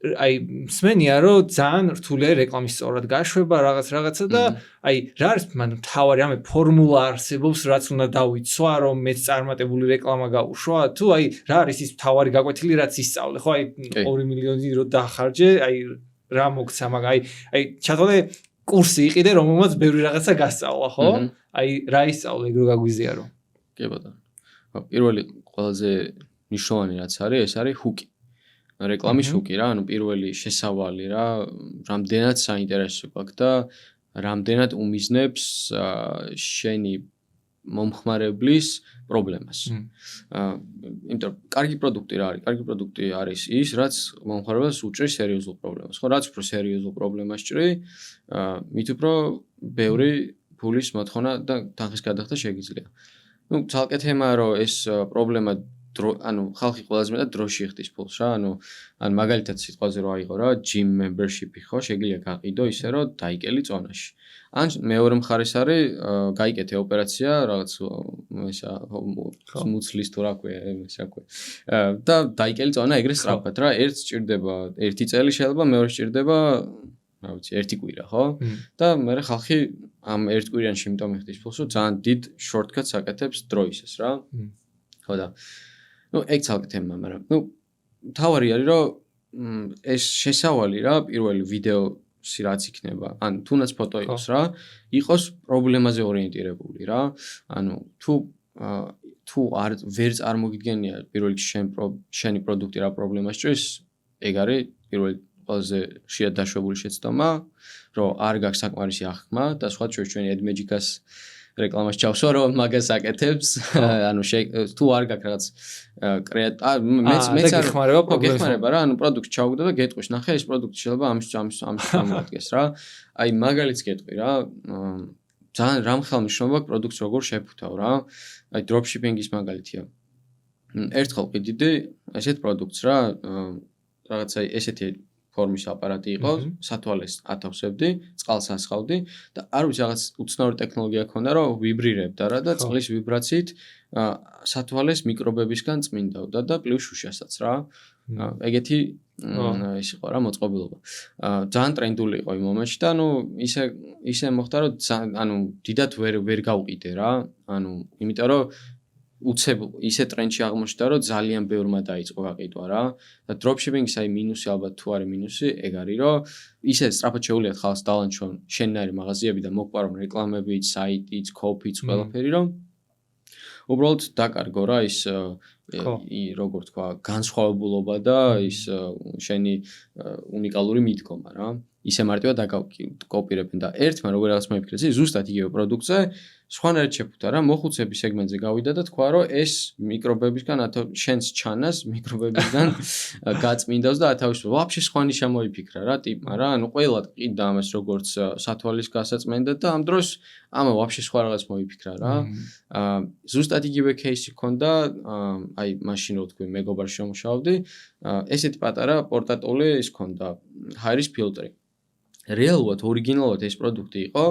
აი მსმენია რომ ძალიან რთულია რეკლამის სწორად გაშვება რაღაცა და აი რა არის მან თავარი ამე ფორმულა არსებობს რაც უნდა დავიცვა რომ მეც წარმატებული რეკლამა გაუშვა თუ აი რა არის ის თავარი გაკვეთილი რაც ისწავლე ხო აი 2 მილიონი რო დახარჯე აი რა მოგცა მაგ აი ჩათვალე კურსი იყიდე რომელმაც ბევრი რაღაცა გასწავლა ხო აი რა ისწავლე ეგ რო გაგვიზიარო კი ბატონო პირველი ყველაზე მნიშვნელოვანი რაც არის ეს არის ჰუკი რეკლამის ჰუკი რა, ანუ პირველი შესავალი რა, რამდენად საინტერესო გაქვს და რამდენად უმიზნებს შენი მომხმარებლის პრობლემას. იმიტომ კარგი პროდუქტი რა არის? კარგი პროდუქტი არის ის, რაც მომხმარებელს უჭრის სერიოზულ პრობლემას. ხო, რაც უფრო სერიოზულ პრობლემას ჭრი, მით უფრო ბევრი ფულის მოთხოვნა და თანხის გადახდა შეგიძლია. ნუ ცალკე თემაა რომ ეს პრობლემა ანუ ხალხი ყველაზე მეტად დროში იხდის ფულს რა ანუ ან მაგალითად სიტყვაზე რო აიღო რა gym membership-ი ხო შეგვიძლია გაყიდო ისე რომ დაიკელი წონაში ან მეორე მხარეს არის გაიკეთე ოპერაცია რაღაც ესა მუცლის თუ რა ქვია ესა ქვია და დაიკელი წონა ეგრე სწრაფად რა ერთ სჭირდება ერთი წელი შეიძლება მეორე სჭირდება რა ვიცი ერთი კვირა ხო და მე ხალხი ამ ერთ კვირიანში იმიტომ იხდის ფულს რომ ძალიან დიდ shortcuts აკეთებს დროისას რა ხო და ну ეგ ცალკე თემა, მაგრამ ну თავარი არის რომ ეს შესავალი რა პირველი ვიდეოსი რაც იქნება, ან თუნდაც ფოტო იყოს რა, იყოს პრობლემაზე ორიენტირებული რა. ანუ თუ ვერ წარმოგიდგენია პირველ რიგში შენი პროდუქტი რა პრობლემას ჭრის, ეგ არის პირველი ყველაზე ხშირად დაშვებული შეცდომა, რომ არ გაქვს საკმარისი აღქმა და სხვა ჩვენი AdMagic-ას რეკლამას ჩავსვა რომ მაგას აკეთებს ანუ თუ არ გაქვს რაღაც მეც არ გეხმარება რა ანუ პროდუქტი ჩავუგდა და გეტყვის ნახე ეს პროდუქტი შეიძლება ამის გამოადგეს რა აი მაგალითს გეტყვი რა ძალიან რამხელმშრომლობა პროდუქტს როგორ შეფუთავ რა აი დროპშიპინგის მაგალითია ერთხელ ყიდიდი ესეთ პროდუქტს რა რაღაცა ესეთი ფორმის აპარატი იყო, სათვალეს ათავსებდი, წყალს ასხავდი და არ ვიცი რაღაც უცნაური ტექნოლოგია ქონდა, რომ ვიბრირებდა რა და წყლის ვიბრაციით სათვალეს მიკრობებისგან წმინდავდა და პლუს შუშასაც რა. ეგეთი ის იყო რა მოწყობილობა. ძალიან ტრენდული იყო იმ მომენტში და ანუ ისე მოხდა რომ ანუ დიდად ვერ გავყიდე რა. ანუ იმიტომ რომ უცებ ისე ტრენდში აღმოჩნდა რომ ძალიან ბევრმა დაიწყო გაყიდვა რა და დროპშიპინგის აი მინუსი ალბათ თუ არის მინუსი ეგ არის რომ ისე სწრაფად შეუძლიათ ხალხს დალანჩონ შენნაირი მაღაზიები და მოყარონ რეკლამებიც, საიტიც, კოპიც, ყველაფერი რომ უბრალოდ დაკარგო რა ის როგორ თქვა განსხვავებულობა და ის შენი უნიკალური მიდგომა რა ისე მარტივად დაკოპირებენ და ერთმა როგორ რაღაც მოიფიქრეს ზუსტად იგივე პროდუქტზე სხვანაირად შეფუთა რა მოხუცების სეგმენტზე გავიდა და თქვა რომ ეს მიკრობებისგან შენს ჩანას მიკრობებისგან გაწმინდავს და ათავისუფლებს ვაფშე სხვა ნიშა მოიფიქრა რა ტიპმა რა ანუ ყველა ყიდა ამას როგორც სათვალის გასაწმენდად და ამ დროს ამა ვაფშე სხვა რაღაც მოიფიქრა რა ზუსტად იგივე кейსი ქონდა აი მაშინ რო თქვი მეგობარს შემუშავდი ესეთი პატარა პორტატული ის ქონდა ჰაერის ფილტრი რეალურად ორიგინალურად ეს პროდუქტი იყო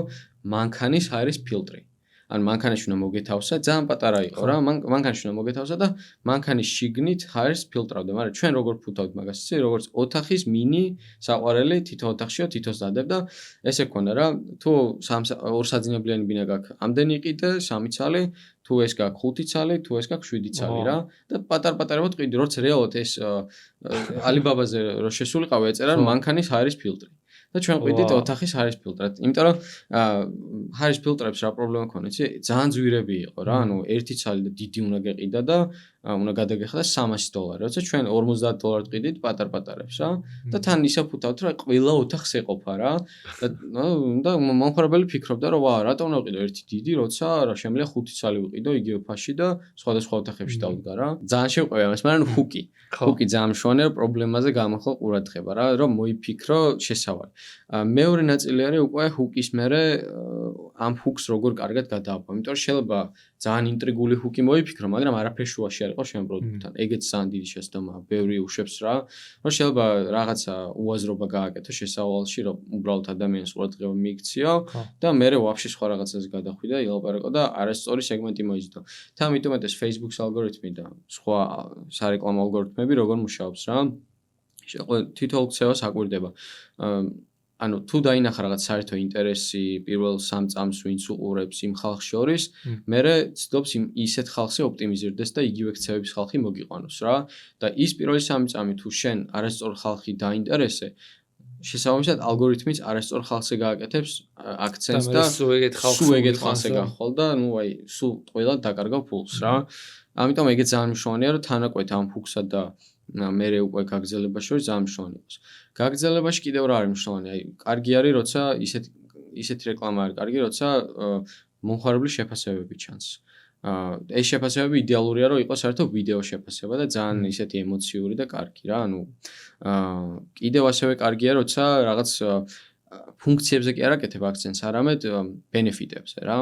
მანქანის ჰაერის ფილტრი ან მანქანაში უნდა მოგეთავსა ძალიან პატარა იყო რა მანქანაში უნდა მოგეთავსა და მანქანის შიგნით ჰაერს ფილტრავდა მაგრამ ჩვენ როგორ ფუთავთ მაგას იცი როგორც ოთახის მინი საყვარელი თითო ოთახშიო თითოს დადებ და ესე ქონდა რა თუ ორსაძინებლიანი ბინა გაქვს ამდენი იყიდე 3 ცალი თუ ეს გაქვს 5 ცალი თუ ეს გაქვს 7 ცალი რა და პატარ-პატარებად ყიდი როგორც რეალურად ეს ალიბაბაზე რო შესულიყავ ეწერა მანქანის ჰაერის ფილტრი და ჩვენ ყიდით ოთახის ჰაერის ფილტრად. იმიტომ რომ ჰაერის ფილტრებს რა პრობლემა ქონდა, იცი? ძალიან ძვირები იყო რა, ანუ ერთი ცალი და დიდი უნდა გეყიდა და უნდა გადაგეხადოს $300, როცა ჩვენ $50 ყიდით პატარ-პატარებს რა და თან ისე ფუთავთ რა ყველა ოთახს ეყოფა რა და მომხმარებელი ფიქრობდა რომ ვა რატომ უნდა ვიყიდო ერთი დიდი როცა რა შემიძლია 5 ცალი ვიყიდო იგივე ფასში და სხვადასხვა ოთახებში დავდგა რა ძალიან შევყვება მას მაგრამ ჰუკი ძალიან მშვენია პრობლემაზე გამოხო ყურადღება რა რომ მოიფიქრო შესავალი მეორე ნაწილი არის უკვე ჰუკის მერე ამ ჰუკს როგორ კარგად გადააყო იმიტომ რომ შეიძლება ძალიან ინტრიგული ჰუკი მოიფიქრო მაგრამ არაფერი შუაში არ იყო შენ პროდუქტთან ეგეც ძალიან დიდი შეცდომაა ბევრი უშვებს რა რომ შეიძლება რაღაცა უაზრობა გააკეთო შესავალში რომ უბრალოდ ადამიანს ყურადღება მიიქციო და მერე ვაფშე სხვა რაღაცას გადახვიდა ილაპარაკო და არასწორი სეგმენტი მოიზიდო და ამიტომ ეს Facebook-ს ალგორითმი და სხვა სარეკლამო ალგორითმები როგორ მუშაობს რა თითოეულ ქცევას აკვირდება ანუ თუ დაინახა რაღაც საერთო ინტერესი პირველ 3 წამს ვინც უყურებს იმ ხალხს შორის მერე ცდილობს ისეთ ხალხზე ოპტიმიზირდეს და იგივე ქცევების ხალხი მოგიყვანოს რა და ის პირველი 3 წამი თუ შენ არასწორ ხალხი დაინტერესე შესაბამისად ალგორითმიც არასწორ ხალხზე გააკეთებს აქცენტს და სულ ეგეთ ხალხზე გახვალ და ნუ აი სულ ყველა დაკარგავ ფულს რა ამიტომ ეგეც ძალიან მნიშვნელოვანია რომ თანაკვეთ ამ ჰუკსა და მერე უკვე გაგრძელებაში შორის ძალიან მნიშვნელოვანი იყოს. გაგრძელებაში კიდევ რა არის მნიშვნელოვანი? აი, კარგი არის, როცა ისეთი რეკლამა არის კარგი, როცა მომხმარებლის შეფასებები ჩანს. ეს შეფასებები იდეალურია, რომ იყოს საერთოდ ვიდეო შეფასება და ძალიან ისეთი ემოციური და კარგი რა. ანუ კიდევ ასევე კარგია, როცა რაღაც ფუნქციებზე კი არ აკეთებ აქცენტს, არამედ ბენეფიტებზე რა.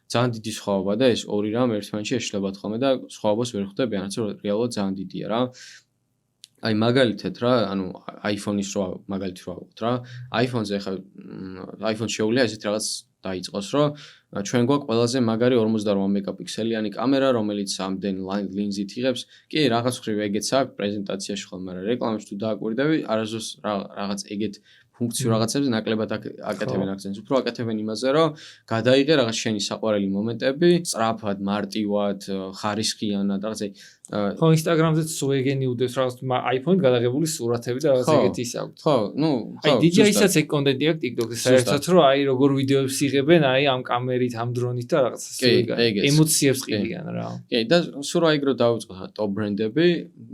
ძალიან დიდი სხვაობა და ეს ორი რამ ერთმანეთში ეშლებათ ხოლმე და სხვაობას ვერ ხვდები, არც რომ რეალურად ძალიან დიდია რა. აი მაგალითად რა, ანუ iPhone-ის რო მაგალითად რო ავიღოთ რა. iPhone-ზე ახლა iPhone შეუძლია ესეთ რაღაც დაიწყოს, რომ ჩვენ გვაქვს ყველაზე მაგარი 48 მეგაპიქსელიანი კამერა, რომელიც ამდენ ლინზით იღებს. კი, რაღაც ხრივ ეგეც აქვს პრეზენტაციაში ხოლმე, მაგრამ რეკლამებში თუ დააკვირდები, არასდროს რაღაც ეგეთ ფუნქციურ რაღაცებზე ნაკლებად აკეთებენ აქცენტს. უფრო აკეთებენ იმაზე, რომ გადაიღე რაღაც შენი საყვარელი მომენტები, სწრაფად, მარტივად, ხარისხიანად, რაღაც აი ხო, Instagram-ზეც სუეგენი უდევს რაღაც iPhone-ით გადაღებული სურათები და რაღაც ეგეთი ის აქვს. ხო, ნუ, ხო. აი, DJI-საც ეგ კონტენტი აქვს TikTok-ზე, საერთოდ რომ აი როგორ ვიდეოებს იღებენ, აი ამ კამერით, ამ დრონით და რაღაც ემოციებს ყიდიან რა. კი, და სულ რა იგრო დავიწყო ტოპ ბრენდები,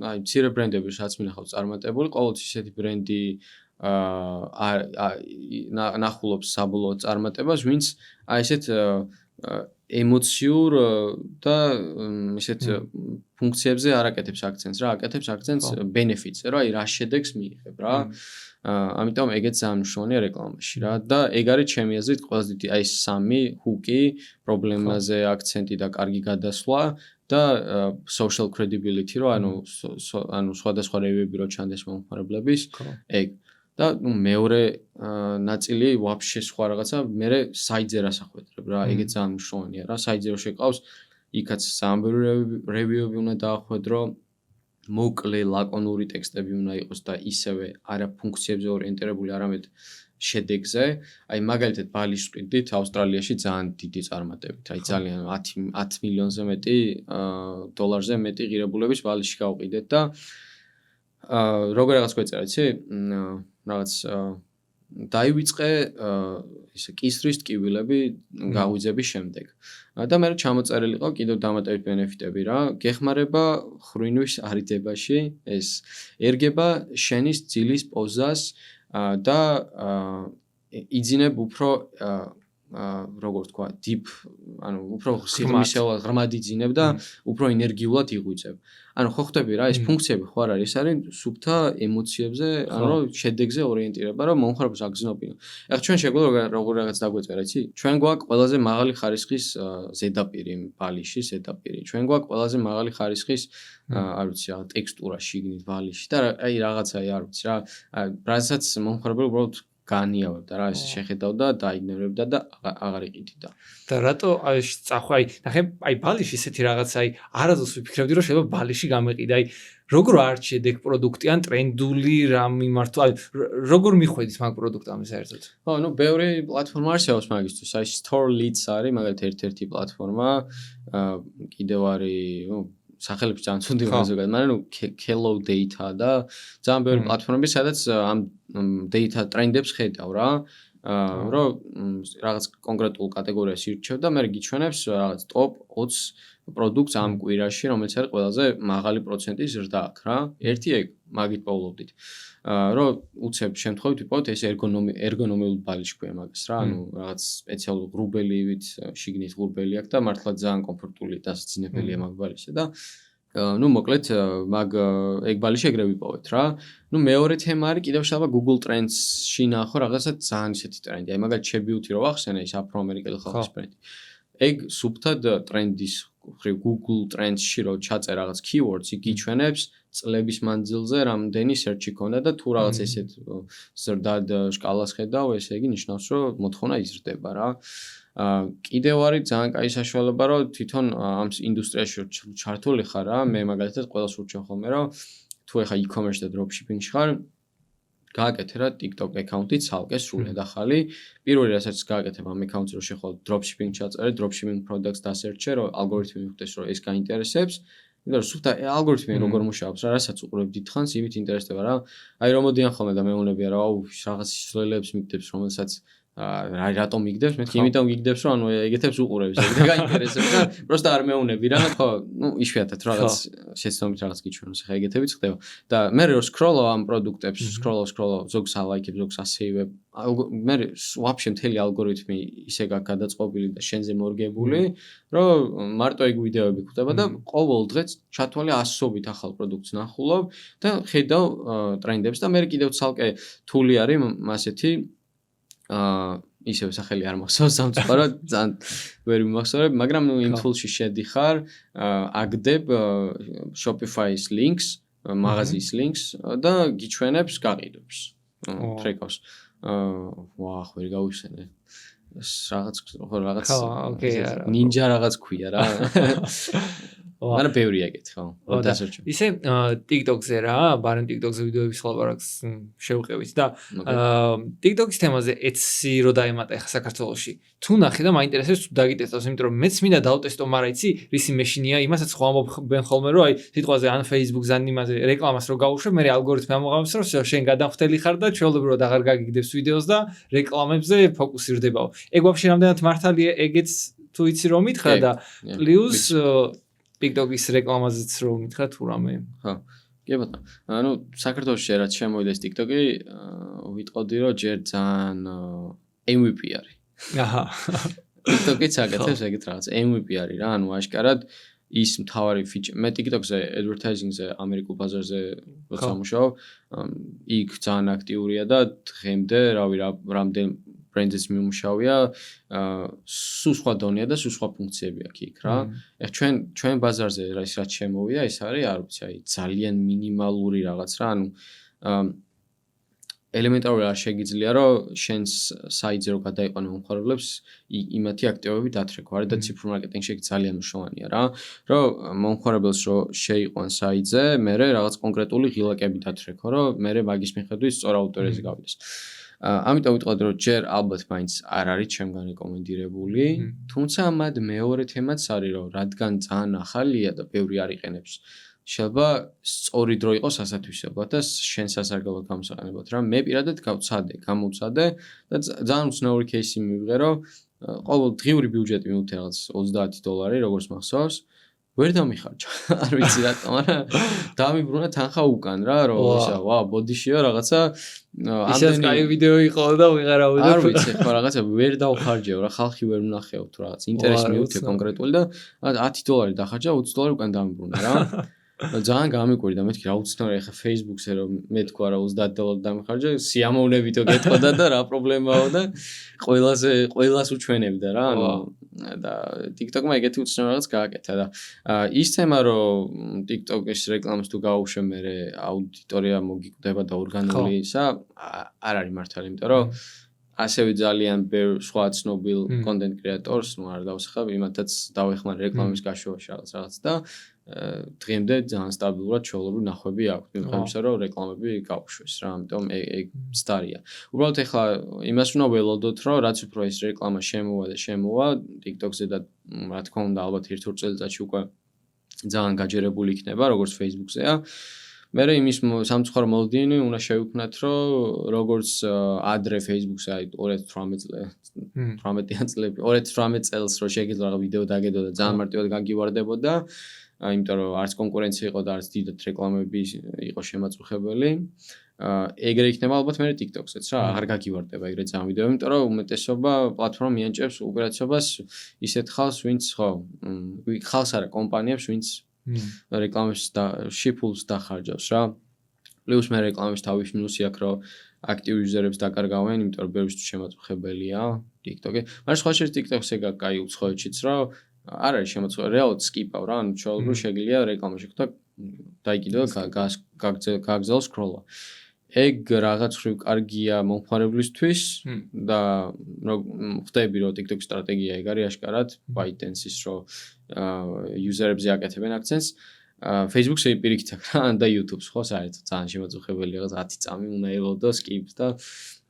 აი მცირე ბრენდები, რაც მინახავს წარმატებული, ყოველთვის ისეთი ბრენდი ნახულობს საბოლოო წარმატებას, ვინც აი ესეთ ემოციურ და ისეთ ფუნქციებზე არ აკეთებს აქცენტს რა, აკეთებს აქცენტს ბენეფიტზე, რა, აი რა შედეგს მიიღებ რა. ამიტომ ეგეც ძალიან მნიშვნელოვანია რეკლამაში რა და ეგ არის ჩემი აზრით ყველაზე დიდი აი სამი ჰუკი, პრობლემაზე აქცენტი და კარგი გადასვლა და social credibility რო ანუ სხვადასხვა რევიუები რო ჩანდეს მომხმარებლების ეგ და მეორე ნაწილი ვაფშე სხვა რაღაცა მე საიტზე რასახვედრებ რა ეგეც ძალიან მნიშვნელოვანია რა საიტზე რო შეყავს იქაც ძალიან ბევრი რევიუები უნდა დაახვედრო მოკლე ლაკონური ტექსტები უნდა იყოს და ისევე არა ფუნქციებზე ორიენტირებული არამედ შედეგზე აი მაგალითად ბალის ვყიდით ავსტრალიაში ძალიან დიდი წარმატებით აი ძალიან 10 მილიონზე მეტი დოლარზე მეტი ღირებულების ბალიში გავყიდეთ და როგორ რაღაც გვეწერა იცი რაღაც დაივიწყე ისე კისრის ტკივილები გაღვიძების შემდეგ და მე ჩამოწერილი იყო კიდევ დამატებით ბენეფიტები რა გეხმარება ხრინვის არიდებაში ეს ერგება შენის ძილის პოზას და იძინებ უფრო როგორ თქვა deep ანუ უფრო სიღრმისეულად ღრმად იძინებ და უფრო ენერგიულად იღვიძებ. ანუ ხო ხვდები რა ეს ფუნქციები ხო არ არის, ეს არის სუფთა ემოციებზე, ანუ შედეგზე ორიენტირება, რომ მომხმარებელს აგზნობინო. ეხლა ჩვენ შეგვიძლია როგორ რაღაც დაგვეწერა, იცი? ჩვენ გვაქვს ყველაზე მაღალი ხარისხის ზედაპირი ბალიში, ზედაპირი. ჩვენ გვაქვს ყველაზე მაღალი ხარისხის არ ვიცი რა ტექსტურა შიგნით ბალიში და აი რაღაცა არ ვიცი რა. რასაც მომხმარებელი უბრალოდ განიავებდა რა ეს შეხედავდა დაიგნორებდა და აღარ იყიდიდა. და რატო აი წახვი აი ნახე აი ბალიში ესეთი რაღაცა აი არასდროს ვიფიქრებდი რომ შეიძლება ბალიში გამეყიდა აი როგორ არჩევ პროდუქტი ან ტრენდული რა მიმართვა აი როგორ მიხვედით მაგ პროდუქტამდე საერთოდ? ხო, ნუ ბევრი პლატფორმა არსებობს მაგისთვის. აი Store Leads არის მაგალითად ერთ-ერთი პლატფორმა კიდევ არის ნუ სახელებს ძალიან ცუდი ზოგადად, მაგრამ ნუ Hello Data და ძალიან ბევრი პლატფორმები, სადაც ამ data ტრენდებს ხედავ რა. რომ რაღაც კონკრეტულ კატეგორიას ირჩევ და მე გიჩვენებს რაღაც ტოპ 20 პროდუქტს ამ კვირაში, რომელიც არის ყველაზე მაღალი პროცენტის ზრდა აქვს რა. ერთი ეგ მაგით პოულობდით. რომ უცებ შემთხვევით ვიპოვოთ ეს ერგონომიული ბალი შეგვია მაგას რა, ანუ რაღაც სპეციალური ღრუბელივით, შიგნით ღრუბელი აქვს და მართლა ძალიან კომფორტული დასაცინებელია მაგ ბალიშზე და ну, მოკლედ, მაგ ეგ ბალი შეგრე ვიპოვეთ რა. ну, მეორე თემა არის კიდევ შეიძლება Google Trends-ში ნახო რაღაცა ძალიან ისეთი ტრენდი. აი მაგალითად შებიუთი რო ვახსენე ის აფრო-ამერიკელი ხალხის ტრენდი. ეგ სუბტად ტრენდის ხრივ Google Trends-ში რო ჩაწერ რაღაც keywords, იგი გიჩვენებს წლების მანძილზე რამდენი search-ი ქონდა და თუ რაღაც ესეთ ზრდად შკალას ხედავ, ესე იგი ნიშნავს, რომ მოთხოვნა იზრდება რა. კიდევ არის ძალიან კაი საშუალება, რომ თვითონ ამ ინდუსტრიაში ჩართული ხარ რა, მე მაგალითად ყველას ურჩევ ხოლმე, რომ თუ ეხა e-commerce და dropshipping-ში ხარ, გააკეთე რა TikTok account-ი ცალკე სრულად ახალი. პირველი რასაც გააკეთებ ამ account-ზე რომ შეხვალ dropshipping ჩაწერე, dropshipping products დასერჩე, რომ ალგორითმი მიხვდეს, რომ ეს გაინტერესებს. იმიტომ რომ სულ ალგორითმი როგორ მუშაობს რა, რასაც უყურებ დიდხანს, იმით ინტერესდება რა. აი რომ მოდიან ხოლმე და მეუბნებიან რა, აუ რაღაც სულელებს მიგდებს, რომელსაც რატომ მიგდებს? მეთქი იმიტომ გიგდებს, რომ ანუ ეგეთებს უყურებს, ეგ და გაინტერესებს და просто არ მეუნები რა, ხო, ну, იშვიათად რაღაც შეცდომით რაღაც გიჩვენოს, ხა ეგეთებიც ხდება. და მე რო სკროლავ ამ პროდუქტებს, სკროლავ, ზოგს ალაიქებ, ზოგს ასეივებ. მე ვაფშე მთელი ალგორითმი ისე გადაწყობილი და შენზე მორგებული, რომ მარტო ეგ ვიდეოები გვხვდება და ყოველ დღეც ჩათვალე ასობით ახალ პროდუქტს ნახულობ და ხედავ ტრენდებს და მე კიდევ ცალკე თული არის ასეთი ისევ სახელი არ მახსოვს სამწუხაროდ ძალიან ვერ მიმახსოვრებ, მაგრამ ნუ იმ თულში შედიხარ, აგდებ Shopify-ის links, მაღაზიის links და გიჩვენებს გაყიდვებს. ტრეკავს. ვახ, ვერ გავიხსენე. რაღაც ნინჯა რაღაც ქვია რა. მაგრამ ბევრი ეგეთ ხო. ისე TikTok-ზე რა, ბარემ TikTok-ზე ვიდეოების ლაპარაკს შევყევით და TikTok-ის თემაზე ეცი რო დაემატა ხა საქართველოში. თუ ნახე და მაინტერესებს თუ დაგიტესტავს, იმიტომ რომ მეც მინდა დავტესტო, მაგრამ იცი, რისი მეშინია, იმასაც ხო ამობენ ხოლმე რომ აი სიტყვაზე ან Facebook-ზე ან იმაზე რეკლამას რო გავუშვებ, მე ალგორითმი ამოღამებს რომ შენ გადამხდელი ხარ და ჩვეულებრივად აღარ გაგიგდებს ვიდეოს და რეკლამებზე ფოკუსირდებაო. ეგ ვაფშე რამდენად მართალია, ეგეც თუ იცი რომ მითხრა და პლუს TikTok-ის რეკლამაზეც რომ მითხრა თუ რამე. ხო. კი ბატონო. ანუ საქართველოში რაც შემოვიდა ეს TikTok-ი, ვიტყოდი რომ ჯერ ძალიან MVP არის. აჰა. TikTok-იც აკეთებს ეგეთ რაღაც MVP არის რა, ანუ აშკარად ის მთავარი ფიჩერი. მე TikTok-ზე advertising-ზე ამერიკულ ბაზარზე როცა მუშაობ, იქ ძალიან აქტიურია და დღემდე, რავი, რამდენ ბრენდს მიმუშავია, სულ სხვა დონეა და სულ სხვა ფუნქციები აქვს იქ რა. ეხ ჩვენ ბაზარზე რაც შემოვიდა, ეს არის, არ ვიცი, აი ძალიან მინიმალური რაღაც რა, ანუ ელემენტარული არ შეგიძლია, რომ შენს საიტზე რო გადაიყვანო მომხმარებლებს, იმათი აქტივობები დათრეკო. არის და ციფრულ მარკეტინგში ეგ ძალიან მნიშვნელოვანია რა, რომ მომხმარებელს რო შეიყვან საიტზე, მერე რაღაც კონკრეტული ღილაკები დათრეკო, რომ მერე მაგის მიხედვით სწორ აუდიტორიაზე გავიდეს. ამიტომ ვიტყოდი რომ ჯერ ალბათ მაინც არ არის ჩემგან რეკომენდირებული, თუმცა მათ მეორე თემაც არის რომ რადგან ძალიან ახალია და ბევრი არ იყენებს, შეიძლება სწორი დრო იყოს ასათვისებლად და შენ სასარგებლოდ გამოსაყენებლად რა. მე პირადად გამოვცადე და ძალიან უცნაური кейსი მივიღე, რომ ყოველ დღიური ბიუჯეტი მივუთხე რაღაც $30, როგორც მახსოვს. ვერ დამიხარჯა. არ ვიცი რატომ, მაგრამ დამიბრუნა თანხა უკან რა, რომ ისა, ვა, ბოდიშიო რაღაცა ისე კაი ვიდეო იყო და ვიღარავდა. არ ვიცი, ხო რაღაცა ვერ დავხარჯეო რა, ხალხი ვერ ვნახეო თუ რაღაც ინტერესი მივუთხე კონკრეტული და $10 დახარჯა, $20 უკან დამიბრუნა რა. ძალიან გამიკვირდა, მეთქი რა უცნაური ახლა Facebook-ზე რომ მე თქვა რა $30 დამიხარჯა, სიამოვნებითო გეტყოდა და რა პრობლემაო და ყველას უჩვენებდა რა, ანუ და TikTok-მა ეგეთი უცნაური რაღაც გააკეთა და ის თემა რომ TikTok-ის რეკლამას თუ გავუშვე მე აუდიტორია მოგიკვდება და ორგანული ისა არ არის მართალი, იმიტომ რომ ასევე ძალიან ბევრ სხვა ცნობილ კონტენტ კრეატორს, ნუ არ დავსახებ, იმათაც დავეხმარე რეკლამის გაშვებაში რაღაც და დღემდე ძალიან სტაბილურად ჩვეულებრივ ნახვები აქვს. მიუხედავად იმისა, რომ რეკლამები გავუშვეს რა, ამიტომ ეგ სტარია. უბრალოდ ეხლა იმას უნდა ველოდოთ, რომ რაც უფრო ეს რეკლამა შემოვა TikTok-ზე და რა თქმა უნდა ალბათ ერთ-ორ წელიწადში უკვე ძალიან გაჯერებული იქნება, როგორც Facebook-ზეა. მე იმის სამწუხარო მოლოდინი უნდა შევიქნათ, რომ როგორც ადრე Facebook-ზე აი 2018 წელს რო შეგიძლია რაღაც ვიდეო დაგედო და ძალიან მარტივად გაგივარდებოდა, იმიტომ რომ არც კონკურენცია იყო და არც დიდად რეკლამები იყო შემაწუხებელი. ეგრე იქნება ალბათ მე TikTok-საც რა, აღარ გაგივარდება ეგრე ძალიან ვიდეო, იმიტომ რომ უმეტესობა პლატფორმა მიანჭებს უპირატესობას ისეთ ხალხს, ვინც ხო, ხალხს არა, კომპანიებს, ვინც რეკლამებს და შიფულს დახარჯავს რა. პლუს მე რეკლამების თავის მინუსი აქვს, რომ აქტიურ იუზერებს დაკარგავენ, იმიტომ რომ ბევრისთვის შემაწუხებელია TikTok-ი. მაგრამ სხვა შეიძლება TikTok-ზე კაი უცხოეთშიც რა, არ არის შემაწუხებელი, რეალურად skip-ავ რა, ანუ ჩვეულებრივ შეგიძლია რეკლამა შეხვდა დაიკიდო და გაგზავნო scroll-ა. ეგ რაღაც ხრივ კარგია მომხმარებლისთვის და ხვდები რომ TikTok-ის სტრატეგია ეგ არის აშკარად ByteDance-ის რომ იუზერებზე აკეთებენ აქცენტს. Facebook-ზე პირიქით აქვს რა და YouTube-ს ხო საერთოდ ძალიან შემაწუხებელი რაღაც 10 წამი უნდა ელოდო skip-ს და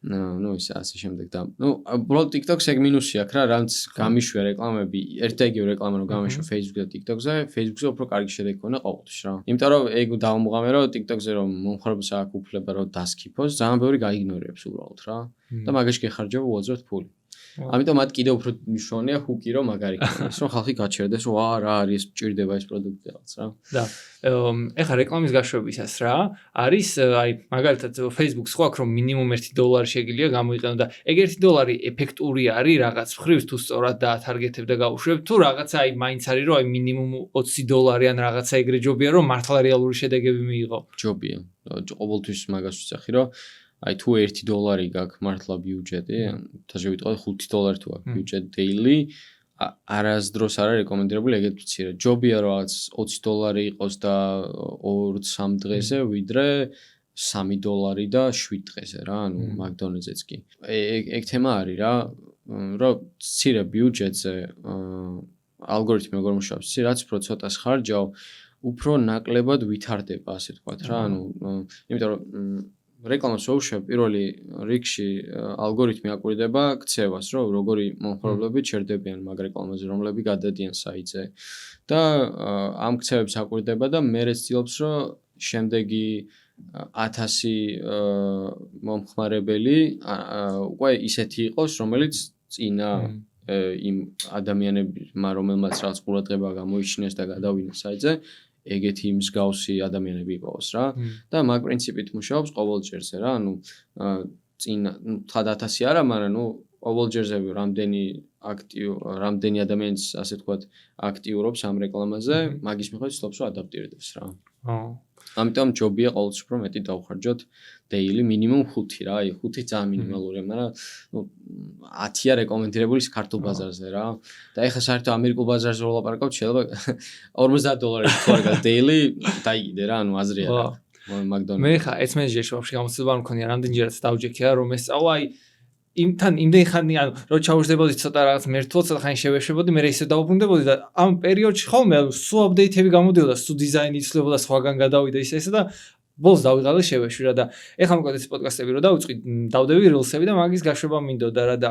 ну ის ასე შემდეგ და უბრალოდ TikTok-ს ეგ მინუსი აქვს რა, რაც გამიშვია რეკლამები, ერთ-ერთი რეკლამა რომ გამიშვია Facebook-ზე და TikTok-ზე, Facebook-ზე უფრო კარგი შედეგი ქონა ყოველთვის რა. იმიტომ რომ ეგ დავამოღამე რომ TikTok-ზე რომ მომხმარებელს აქვს უფლება რომ დასკიპოს, ძალიან ბევრი გაიგნორებს უბრალოდ რა და მაგაში გეხარჯება უაზროდ ფული. ამიტომ მათ კიდევ უფრო მნიშვნელოვანია ჰუკი რომ მაგარი ქონდეს, რომ ხალხი გაჩერდეს, რომ რა არის ეს მჭირდება ეს პროდუქტი რაღაც რა. და ეხლა რეკლამის გაშვებისას რა არის აი მაგალითად Facebook-ს ხო აქვს რომ მინიმუმ $1 შეგიძლია გამოიყენო და ეგ $1 ეფექტური არის რაღაც მხრივ თუ სწორად დაათარგეთებ და გაუშვებ თუ რაღაცა აი მაინც არის რომ აი მინიმუმ $20 ან რაღაცა ეგრე ჯობია რომ მართლა რეალური შედეგები მიიღო. ჯობია. ყოველთვის მაგას ვიძახი რომ აი თუ $1 გაქვს მართლა ბიუჯეტი, თაჟე ვიტყოდი $5 თუ აქვს ბიუჯეტი daily, არასდროს არ არის რეკომენდებული ეგეთ მცირე. ჯობია რომ რაღაც $20 იყოს და 2-3 დღეზე, ვიდრე $3 და 7 დღეზე რა, ანუ McDonald's-იც კი. ეგ თემა არის რა, რომ მცირე ბიუჯეტზე ალგორითმი როგორ მუშაობს, რაც უფრო ცოტას ხარჯავ, უფრო ნაკლებად ვითარდება, ასე ვთქვათ რა, ანუ იმიტომ რომ რეკლამას ვუშვებ პირველი რიგში ალგორითმი აკვირდება ქცევას, რომ როგორი მომხმარებლები ჩერდებიან მაგ რეკლამაზე, რომლები გადადიან საიტზე და ამ ქცევებს აკვირდება და მერე ცდილობს, რომ შემდეგი 1000 მომხმარებელი უკვე ისეთი იყოს, რომელიც წინა იმ ადამიანებმა, რომელმაც რაღაც ყურადღება გამოიჩინეს და გადავინეს საიტზე, ეგეთი მსგავსი ადამიანები იყოს რა და მაგ პრინციპით მუშაობს ყოველ ჯერზე რა, ანუ წინა თხად 1000 არა, მაგრამ ყოველ ჯერზე რამდენი ადამიანიც ასე ვთქვათ აქტიურობს ამ რეკლამაზე, მაგის მიხედვით ცდილობს რომ ადაპტირდეს რა. ამიტომ ჯობია ყოველთვის უფრო მეტი დავხარჯოთ daily მინიმუმ 5 რა, აი 5 ძალიან მინიმალურია, მაგრამ 10-ია რეკომენდირებული ქართულ ბაზარზე რა. და ეხლა საერთოდ ამერიკულ ბაზარზე ვლაპარაკობთ, შეიძლება $50 თუ არ გას daily დაიგიდე რა, ანუ აზრი არა. მე ხა ეს მენეჯერში ვაფშე გამოცდილება არ მქონია, რამდენჯერაც დავჯექი რა, რომ ესწავლა აი იმთან იმდენი ხანი ანუ რო ჩავშდებოდი ცოტა რაღაც მერტვო ცოტა ხანი შევეშვებოდი მე ისე დავუბრუნდებოდი და ამ პერიოდში ხოლმე სულ აპდეიტები გამოდიოდა სულ დიზაინი იცვლებოდა სხვაგან გადავიდა ისე და ბოლოს დავიღალე შევეშვი რა და ეხლა მოკლედ ეს პოდკასტები რო დავიწყი დავდები rilsები და მაგის გაშვება მინდოდა რა და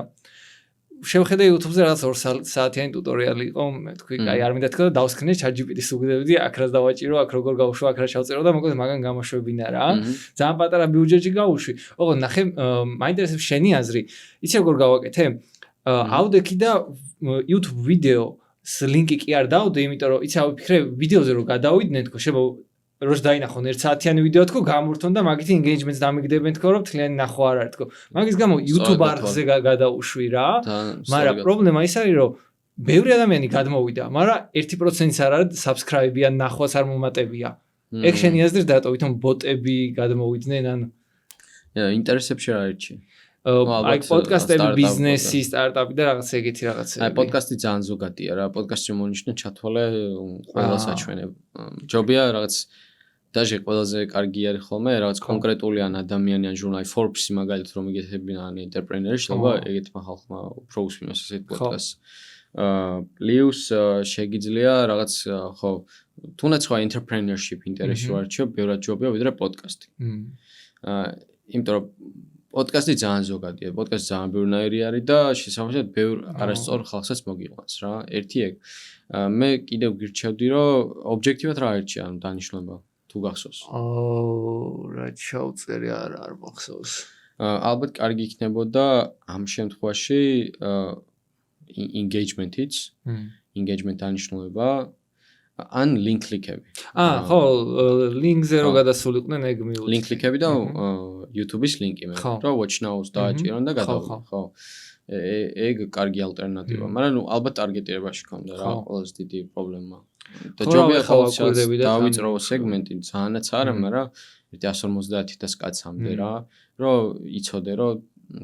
შევხედე YouTube-ზე რაღაც 2 საათიანი ტუტორიალი იყო, მე თქვი, აი არ მინდა თქვა და დავსქნე ChatGPT-ს უგდებდი, აქ რას დავაჭირო, აქ როგორ გავუშვა, აქ რა ჩავწერო და მოკლედ მაგან გამოშვებინა რა. ძალიან პატარა ბიუჯეტში გავუშვი. ოღონდ ნახე, მაინტერესებს შენი აზრი. იცი როგორ გავაკეთე? ავდექი და YouTube ვიდეოს ლინკი კი არ დავდე, იმიტომ რომ იცი ავიფიქრე ვიდეოზე რომ გადავიდნენ თქო, შეიძლება როც დაინახონ 1 საათიანი ვიდეო თქო, გამურთონ და მაგით engagement-ს დამიგდებენ თქო, რომ თლიანი ნახვა არ არის თქო. მაგის გამო YouTube არხზე გადაუშვი რა. მაგრამ პრობლემა ის არის, რომ ბევრი ადამიანი გადმოვიდა, მაგრამ 1%-იც არ არის subscribe-ი ან ნახვაც არ მომატებია. ეგ შენი აზრით რატო ვითომ ბოტები გადმოვიდნენ ან ინტერესებში რა არჩი? აი პოდკასტები, ბიზნესი, სტარტაპი და რაღაც ეგეთი რაღაცები. აი პოდკასტი ძალიან ზოგადია რა. პოდკასტში მონიშნე ჩათვალე ყველას აჩვენებ. ჯობია რაღაც დაჟე ყველაზე კარგი არის ხოლმე რაღაც კონკრეტული ან ადამიანი ან ჟურნალი Forbes-ი მაგალითად რომ იგეთებინა ან ენტერპრენერი შეიძლება ეგეთმა ხალხმა უფრო უსმინოს ესეთ პოდკასტს. პლუს შეგიძლია რაღაც ხო თუნდაც ხო entrepreneurship ინტერესი ვარჩიო, ბევრად ჯობია ვიდრე პოდკასტი. იმიტომ რომ პოდკასტი ძალიან ზოგადია, პოდკასტი ძალიან ბევრნაირი არის და შესაბამისად ბევრ არასწორ ხალხსაც მოგიყვანს რა. ერთი ეგ. მე კიდევ გირჩევდი რომ ობიექტივად რა არჩია, ანუ დანიშნულება. თუ გახსოვს. რა ჩავწერე არ მახსოვს. ალბათ კარგი იქნებოდა ამ შემთხვევაში engagement-იც, engagement დანიშნულება ან link click-ები. ხო, link-ზე რო გადასულიყვნენ ეგ მივუწევი. link click-ები და YouTube-ის link-ი მე რა watch now-ს დააჭირონ და გადავიდე, ხო. ეგ კარგი ალტერნატივა, მაგრამ ალბათ ტარგეტირებაში ქონდა რა, ყველაზე დიდი პრობლემა. და ჯობია ხოლმე დავიწყო სეგმენტი, ძალიანაც არა, მაგრამ 150-ის კაცამდე რა, რომ იცოდე რომ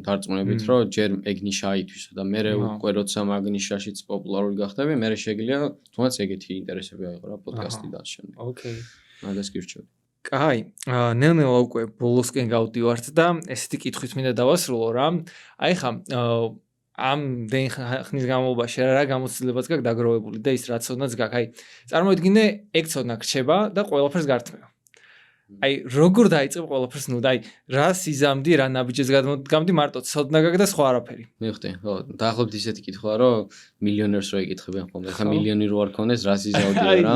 დარწმუნებით რომ ჯერ ეგ ნიშა აითვისო და მე უკვე როცა მაგ ნიშაშიც პოპულარული გახდები, მე შეგვიძლია თუნდაც ეგეთი ინტერესები აიღო რა პოდკასტი და შემდეგ. ოკეი. მაგას გირჩევ. კაი, ნელ-ნელა უკვე ბოლოსკენ გავდივართ და ესეთი კითხვით მინდა დავასრულო რა. აი ხა ამ ხნის განმავლობაში რა გამოცდილებაც გაქვს დაგროვებული და ის რაცოდნაც გაქვს. აი, წარმოიდგინე ეგ ცოდნა გრჩება და ყველაფერს გართმევ. აი, როგორ დაიწყებ ყველაფერს, ნუ და აი, რა სიზამდი, რა ნაბიჯებს გამდი, მარტო ცოდნა გაქვს და სხვა არაფერი. მივხვდი, ხო, დაახლოებით ისეთი კითხვა, რომ მილიონერს რო ეკითხებიან ხოლმე, ხა მილიონი რო არ ქონდეს, რა სიზავდია რა.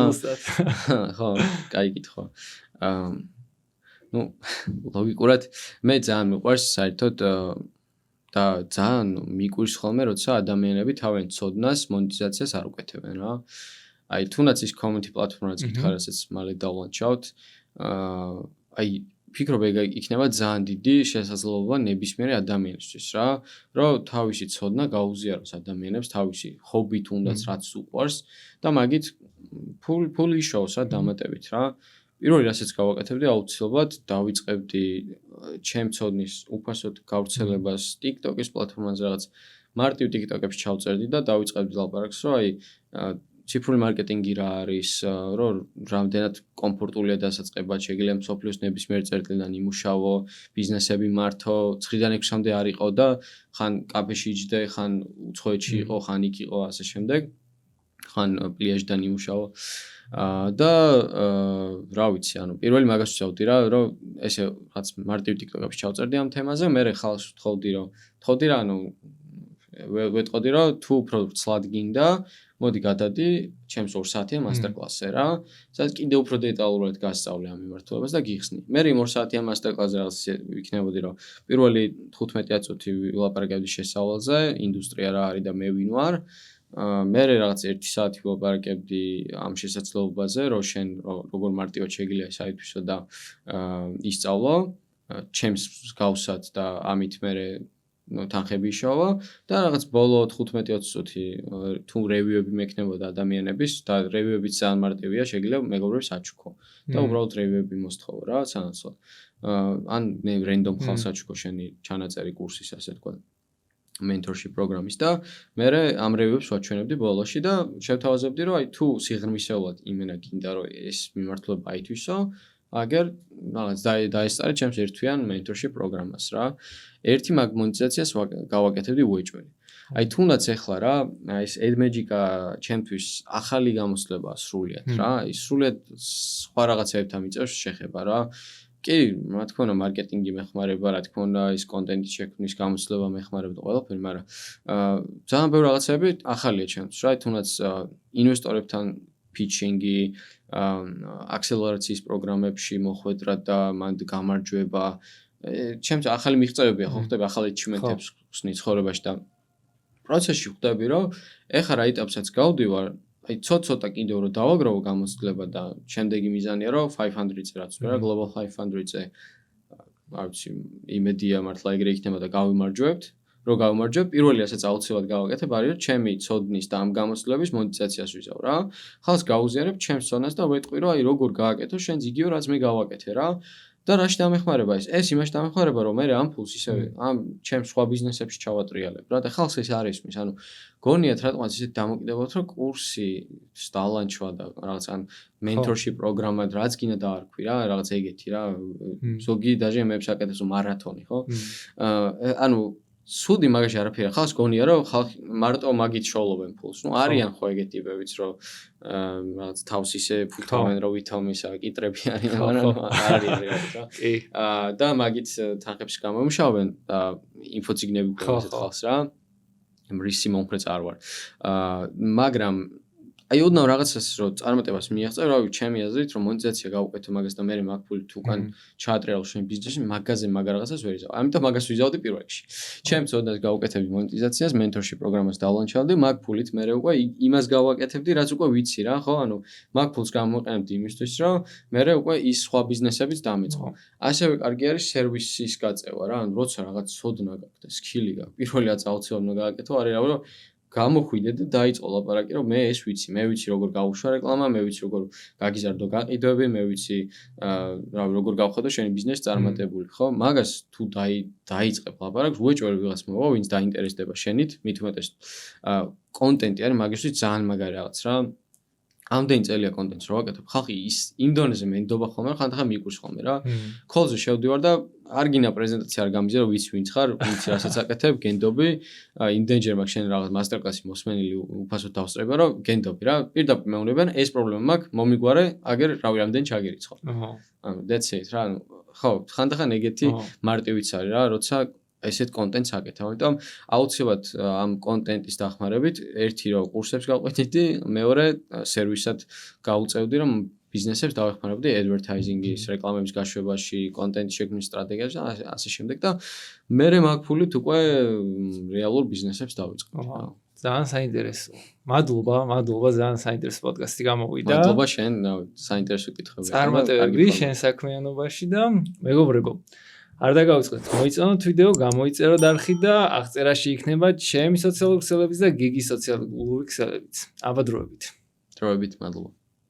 ხო, კაი კითხვა. ნუ ლოგიკურად მე ძალიან მიყვარს საერთოდ და ძალიან მიკვირს ხოლმე, როცა ადამიანები თავენ ცოდნას მონეტიზაციას არ უკეთებენ რა. აი, თუნდაც ის community პლატფორმაც გითხარ, რასაც მალე დავლანჩავთ. აი, ფიქრობ ეგ იქნება ძალიან დიდი შესაძლებლობა ნებისმიერ ადამიანისთვის რა, რომ თავისი ცოდნა გაუზიაროს ადამიანებს, თავისი ჰობი თუნდაც რაც უყვარს და მაგით ფული იშოვოს რა დამატებით რა. პირველი რასაც გავაკეთებდი აუცილებლად დავიწყებდი ჩემ ცოდნის უფასოდ გავრცელებას TikTok-ის პლატფორმაზე რაღაც მარტივ TikTok-ებში ჩავწერდი და დავიწყებდი ლაპარაკს რომ აი ციფრული მარკეტინგი რა არის, რომ რამდენად კომფორტულია დასაწყებად, შეგიძლია მსოფლიოს ნებისმიერ წერტილიდან იმუშავო, ბიზნესები მართო, 9-დან 6-მდე არ იყო და ხან კაფეში იჯდე, ხან უცხოეთში იყო, ხან იქ იყო, ასე შემდეგ. ხან პლიაჟიდან იმუშავო. და რა ვიცი, ანუ პირველი მაგას ვწევდი რა, რომ ესე რაც მარტივ TikTok-ებში ჩავწერდი ამ თემაზე, მე ხალხს ვთხოვდი რა, ანუ ვეტყოდი რომ თუ უფრო ცლად გინდა, მოდი გადადი ჩემს 2 საათიან მასტერკლასზე რა, სადაც კიდევ უფრო დეტალურად გასწავლე ამ მიმართულებას და გიხსნი. მე იმ 2 საათიან მასტერკლასზე რაღაც ვიქნებოდი რომ პირველი 15 წუთი ვილაპარაკებდი შესწავლაზე, ინდუსტრია რა არის და მე ვინ ვარ. მე რაღაც 1 საათი ვილაპარაკებდი ამ შესაძლებლობაზე, რომ შენ როგორ მარტივად შეგიძლია საერთოდ და ისწავლო, ჩემს გავსად და ამით მე თანხები იშოვა და რაღაც ბოლო 15-20 წუთი თუ რევიუები მექნებოდა ადამიანების და რევიუებიც ძალიან მარტივია, შეგიძლია მეგობრებს აჩუქო და უბრალოდ რევიუები მოსთხოვო რა, სანაცვლოდ. ან მე რენდომ ხალხს აჩუქო შენი ჩანაწერი კურსის, ასე თქვა. mentorship პროგრამის და მე ამ რევიუებს ვაჩვენებდი ბოლოში და შევთავაზებდი რომ აი თუ სიღრმისეულად იმენა გინდა რომ ეს მიმართულება აითვისო, აგერ რაღაც დაესწარე ჩემს ერთვიან mentorship პროგრამას რა. ერთი მაგ მონეტიზაციას გავაკეთებდი უეჭველი. აი თუნდაც ეხლა რა, ეს AdMagic-ა ჩემთვის ახალი გამოცდილებაა სრულიად რა. ის სრულიად სხვა რაღაცებთან მიწევს შეხება რა. კი, რა თქმა უნდა, მარკეტინგი მეხმარება, რა თქმა უნდა, ის კონტენტის შექმნის გამოცდილება მეხმარება და ყველაფერი, მაგრამ ძალიან ბევრი რაღაცები ახალია ჩემთვის რა. თუნდაც ინვესტორებთან pitching-ი, აქსელერაციის პროგრამებში მოხვედრა და მანდ გამარჯვება. ჩემთვის ახალი მიღწევებია, ხო ხდება, ახალი achievement-ებს ხსნი ცხოვრებაში და პროცესში ხვდები, რომ ეხლა რა ეტაპსაც გავდივარ, აი ცოტა კიდევ რომ დავაგროვო გამოცდილება და შემდეგი მიზანია რომ 500-ზე რაც ვერა Global 500-ზე არ ვიცი იმედია მართლა ეგრე იქნება და გავიმარჯვებთ. რო გავიმარჯვებ, პირველი რასაც აუცილებლად გავაკეთებ არის რომ ჩემი ცოდნის და ამ გამოცდილების მონეტიზაციას ვიზავ რა. ხალხს გაუზიარებ ჩემს ცოდნას და ვეტყვი რომ აი როგორ გააკეთო შენც იგივე რაც მე გავაკეთე რა. და რაში დამეხმარება ეს იმაში დამეხმარება რომ მე ამ ფულს ისევ ამ ჩემს სხვა ბიზნესებში ჩავატრიალებ რა და ხალხს ეს არ ისმის ანუ გონიათ რატომაც ისეთ დამოკიდებულად რომ კურსი დალანჩვა და რაღაც ან mentorship პროგრამა რაც გინდა დაარქვი რა რაღაც ეგეთი რა ზოგი დაჟე მეებს აკეთებს მარათონი ხო ანუ სუდი მაგაში არაფერი ხალხს გონია რომ ხალხი მარტო მაგით შოულობენ ფულს ნუ არიან ხო ეგეთი ტიპებიც რომ რაღაც თავს ისე ფუთავენ რომ ვითომისა კიტრები არიან მაგრამ არ არის რეალურად რა და მაგით თანხებს გამომშავენ და ინფოციგნები გვქონდეს ხალხს რა რისი მომხრეც არ ვარ მაგრამ აი ოდნავ რაღაცას რომ წარმატებას მიაღწევ, რავი, ჩემი აზრით რომ მონეტიზაცია გავუკეთო მაგას და მე მაგ-ფულით უკან ჩაატრიალო შენ ბიზნესში, მაგაზე მაგ რაღაცას ვერ იზავ. ამიტომ მაგას ვიზავდი პირველ რიგში. ჩემს ოდნავ გავუკეთებდი მონეტიზაციას, მენტორში პროგრამას დავლანჩავდი, მაგ-ფულით მე უკვე იმას გავაკეთებდი, რაც უკვე ვიცი რა, ხო? ანუ მაგ-ფულს გამოვიყენებდი იმისთვის, რომ მე უკვე ის სხვა ბიზნესებიც დამეწყო. ასევე კარგი არის სერვისის გაწევა რა, ანუ როცა რაღაც სოდნა გაქვს და სკილი გაქვს, პირველი რაც აუცილებლად უნდა გააკეთო, არის რავი, რომ გამოხვიდე და დაიწყო ლაპარაკი, რომ მე ეს ვიცი, მე ვიცი როგორ გავუშვა რეკლამა, მე ვიცი როგორ გაგიზარდო გაყიდვები, მე ვიცი რავი როგორ გავხადო შენი ბიზნესი წარმატებული, ხო? მაგას თუ დაიწყებ ლაპარაკს, უეჭველი ვიღაც მოვა, ვინც დაინტერესდება შენით, მით უმეტეს კონტენტი არის მაგისთვის ძალიან მაგარი რაღაც რა. ამდენი წელია კონტენტს რო ვაკეთებ, ხალხი ის იმ დონეზე მენდობა ხოლმე, ხანდახან მიკვირს ხოლმე რა. კოლზე შევდივარ და არ გინა პრეზენტაცია არ გამიძე რომ ვიცი ვინც ხარ, ვიცი რასაც აკეთებ, გენდობი, იმდენჯერ მაქვს შენ რაღაც მასტერკლასი მოსმენილი უფასოდ დავსწრება, რომ გენდობი რა. პირდაპირ მეუბნებიან, ეს პრობლემა მაქვს, მომიგვარე, აგერ რავი რამდენი ჩაგერიცხო. ანუ that's it რა. ხო, ხანდახან ეგეთი მარტივიც არის რა, როცა ესეთ კონტენტს აკეთებ. ამიტომ აუცილებლად ამ კონტენტის დახმარებით ერთი რომ კურსებს გავყიდდი, მეორე სერვისად გავუწევდი, რომ ბიზნესებს დავეხმარებდი advertising-ის, რეკლამების გაშვებაში, კონტენტის შექმნის სტრატეგიაში და ასე შემდეგ და მე მაგ-ფულით უკვე რეალურ ბიზნესებს დავიწყე. ძალიან საინტერესო. მადლობა, ძალიან საინტერესო პოდკასტი გამოგვიდა. მადლობა შენ, საინტერესო კითხვები. წარმატებები შენ საქმიანობაში და მეგობრებო არ დაგავიწყდეთ, მოიწონოთ ვიდეო, გამოიწეროთ არხი და აღწერაში იქნება ჩემი სოციალური ქსელებიც და გიგის სოციალური ქსელებიც. აბა დროებით. დროებით, მადლობა.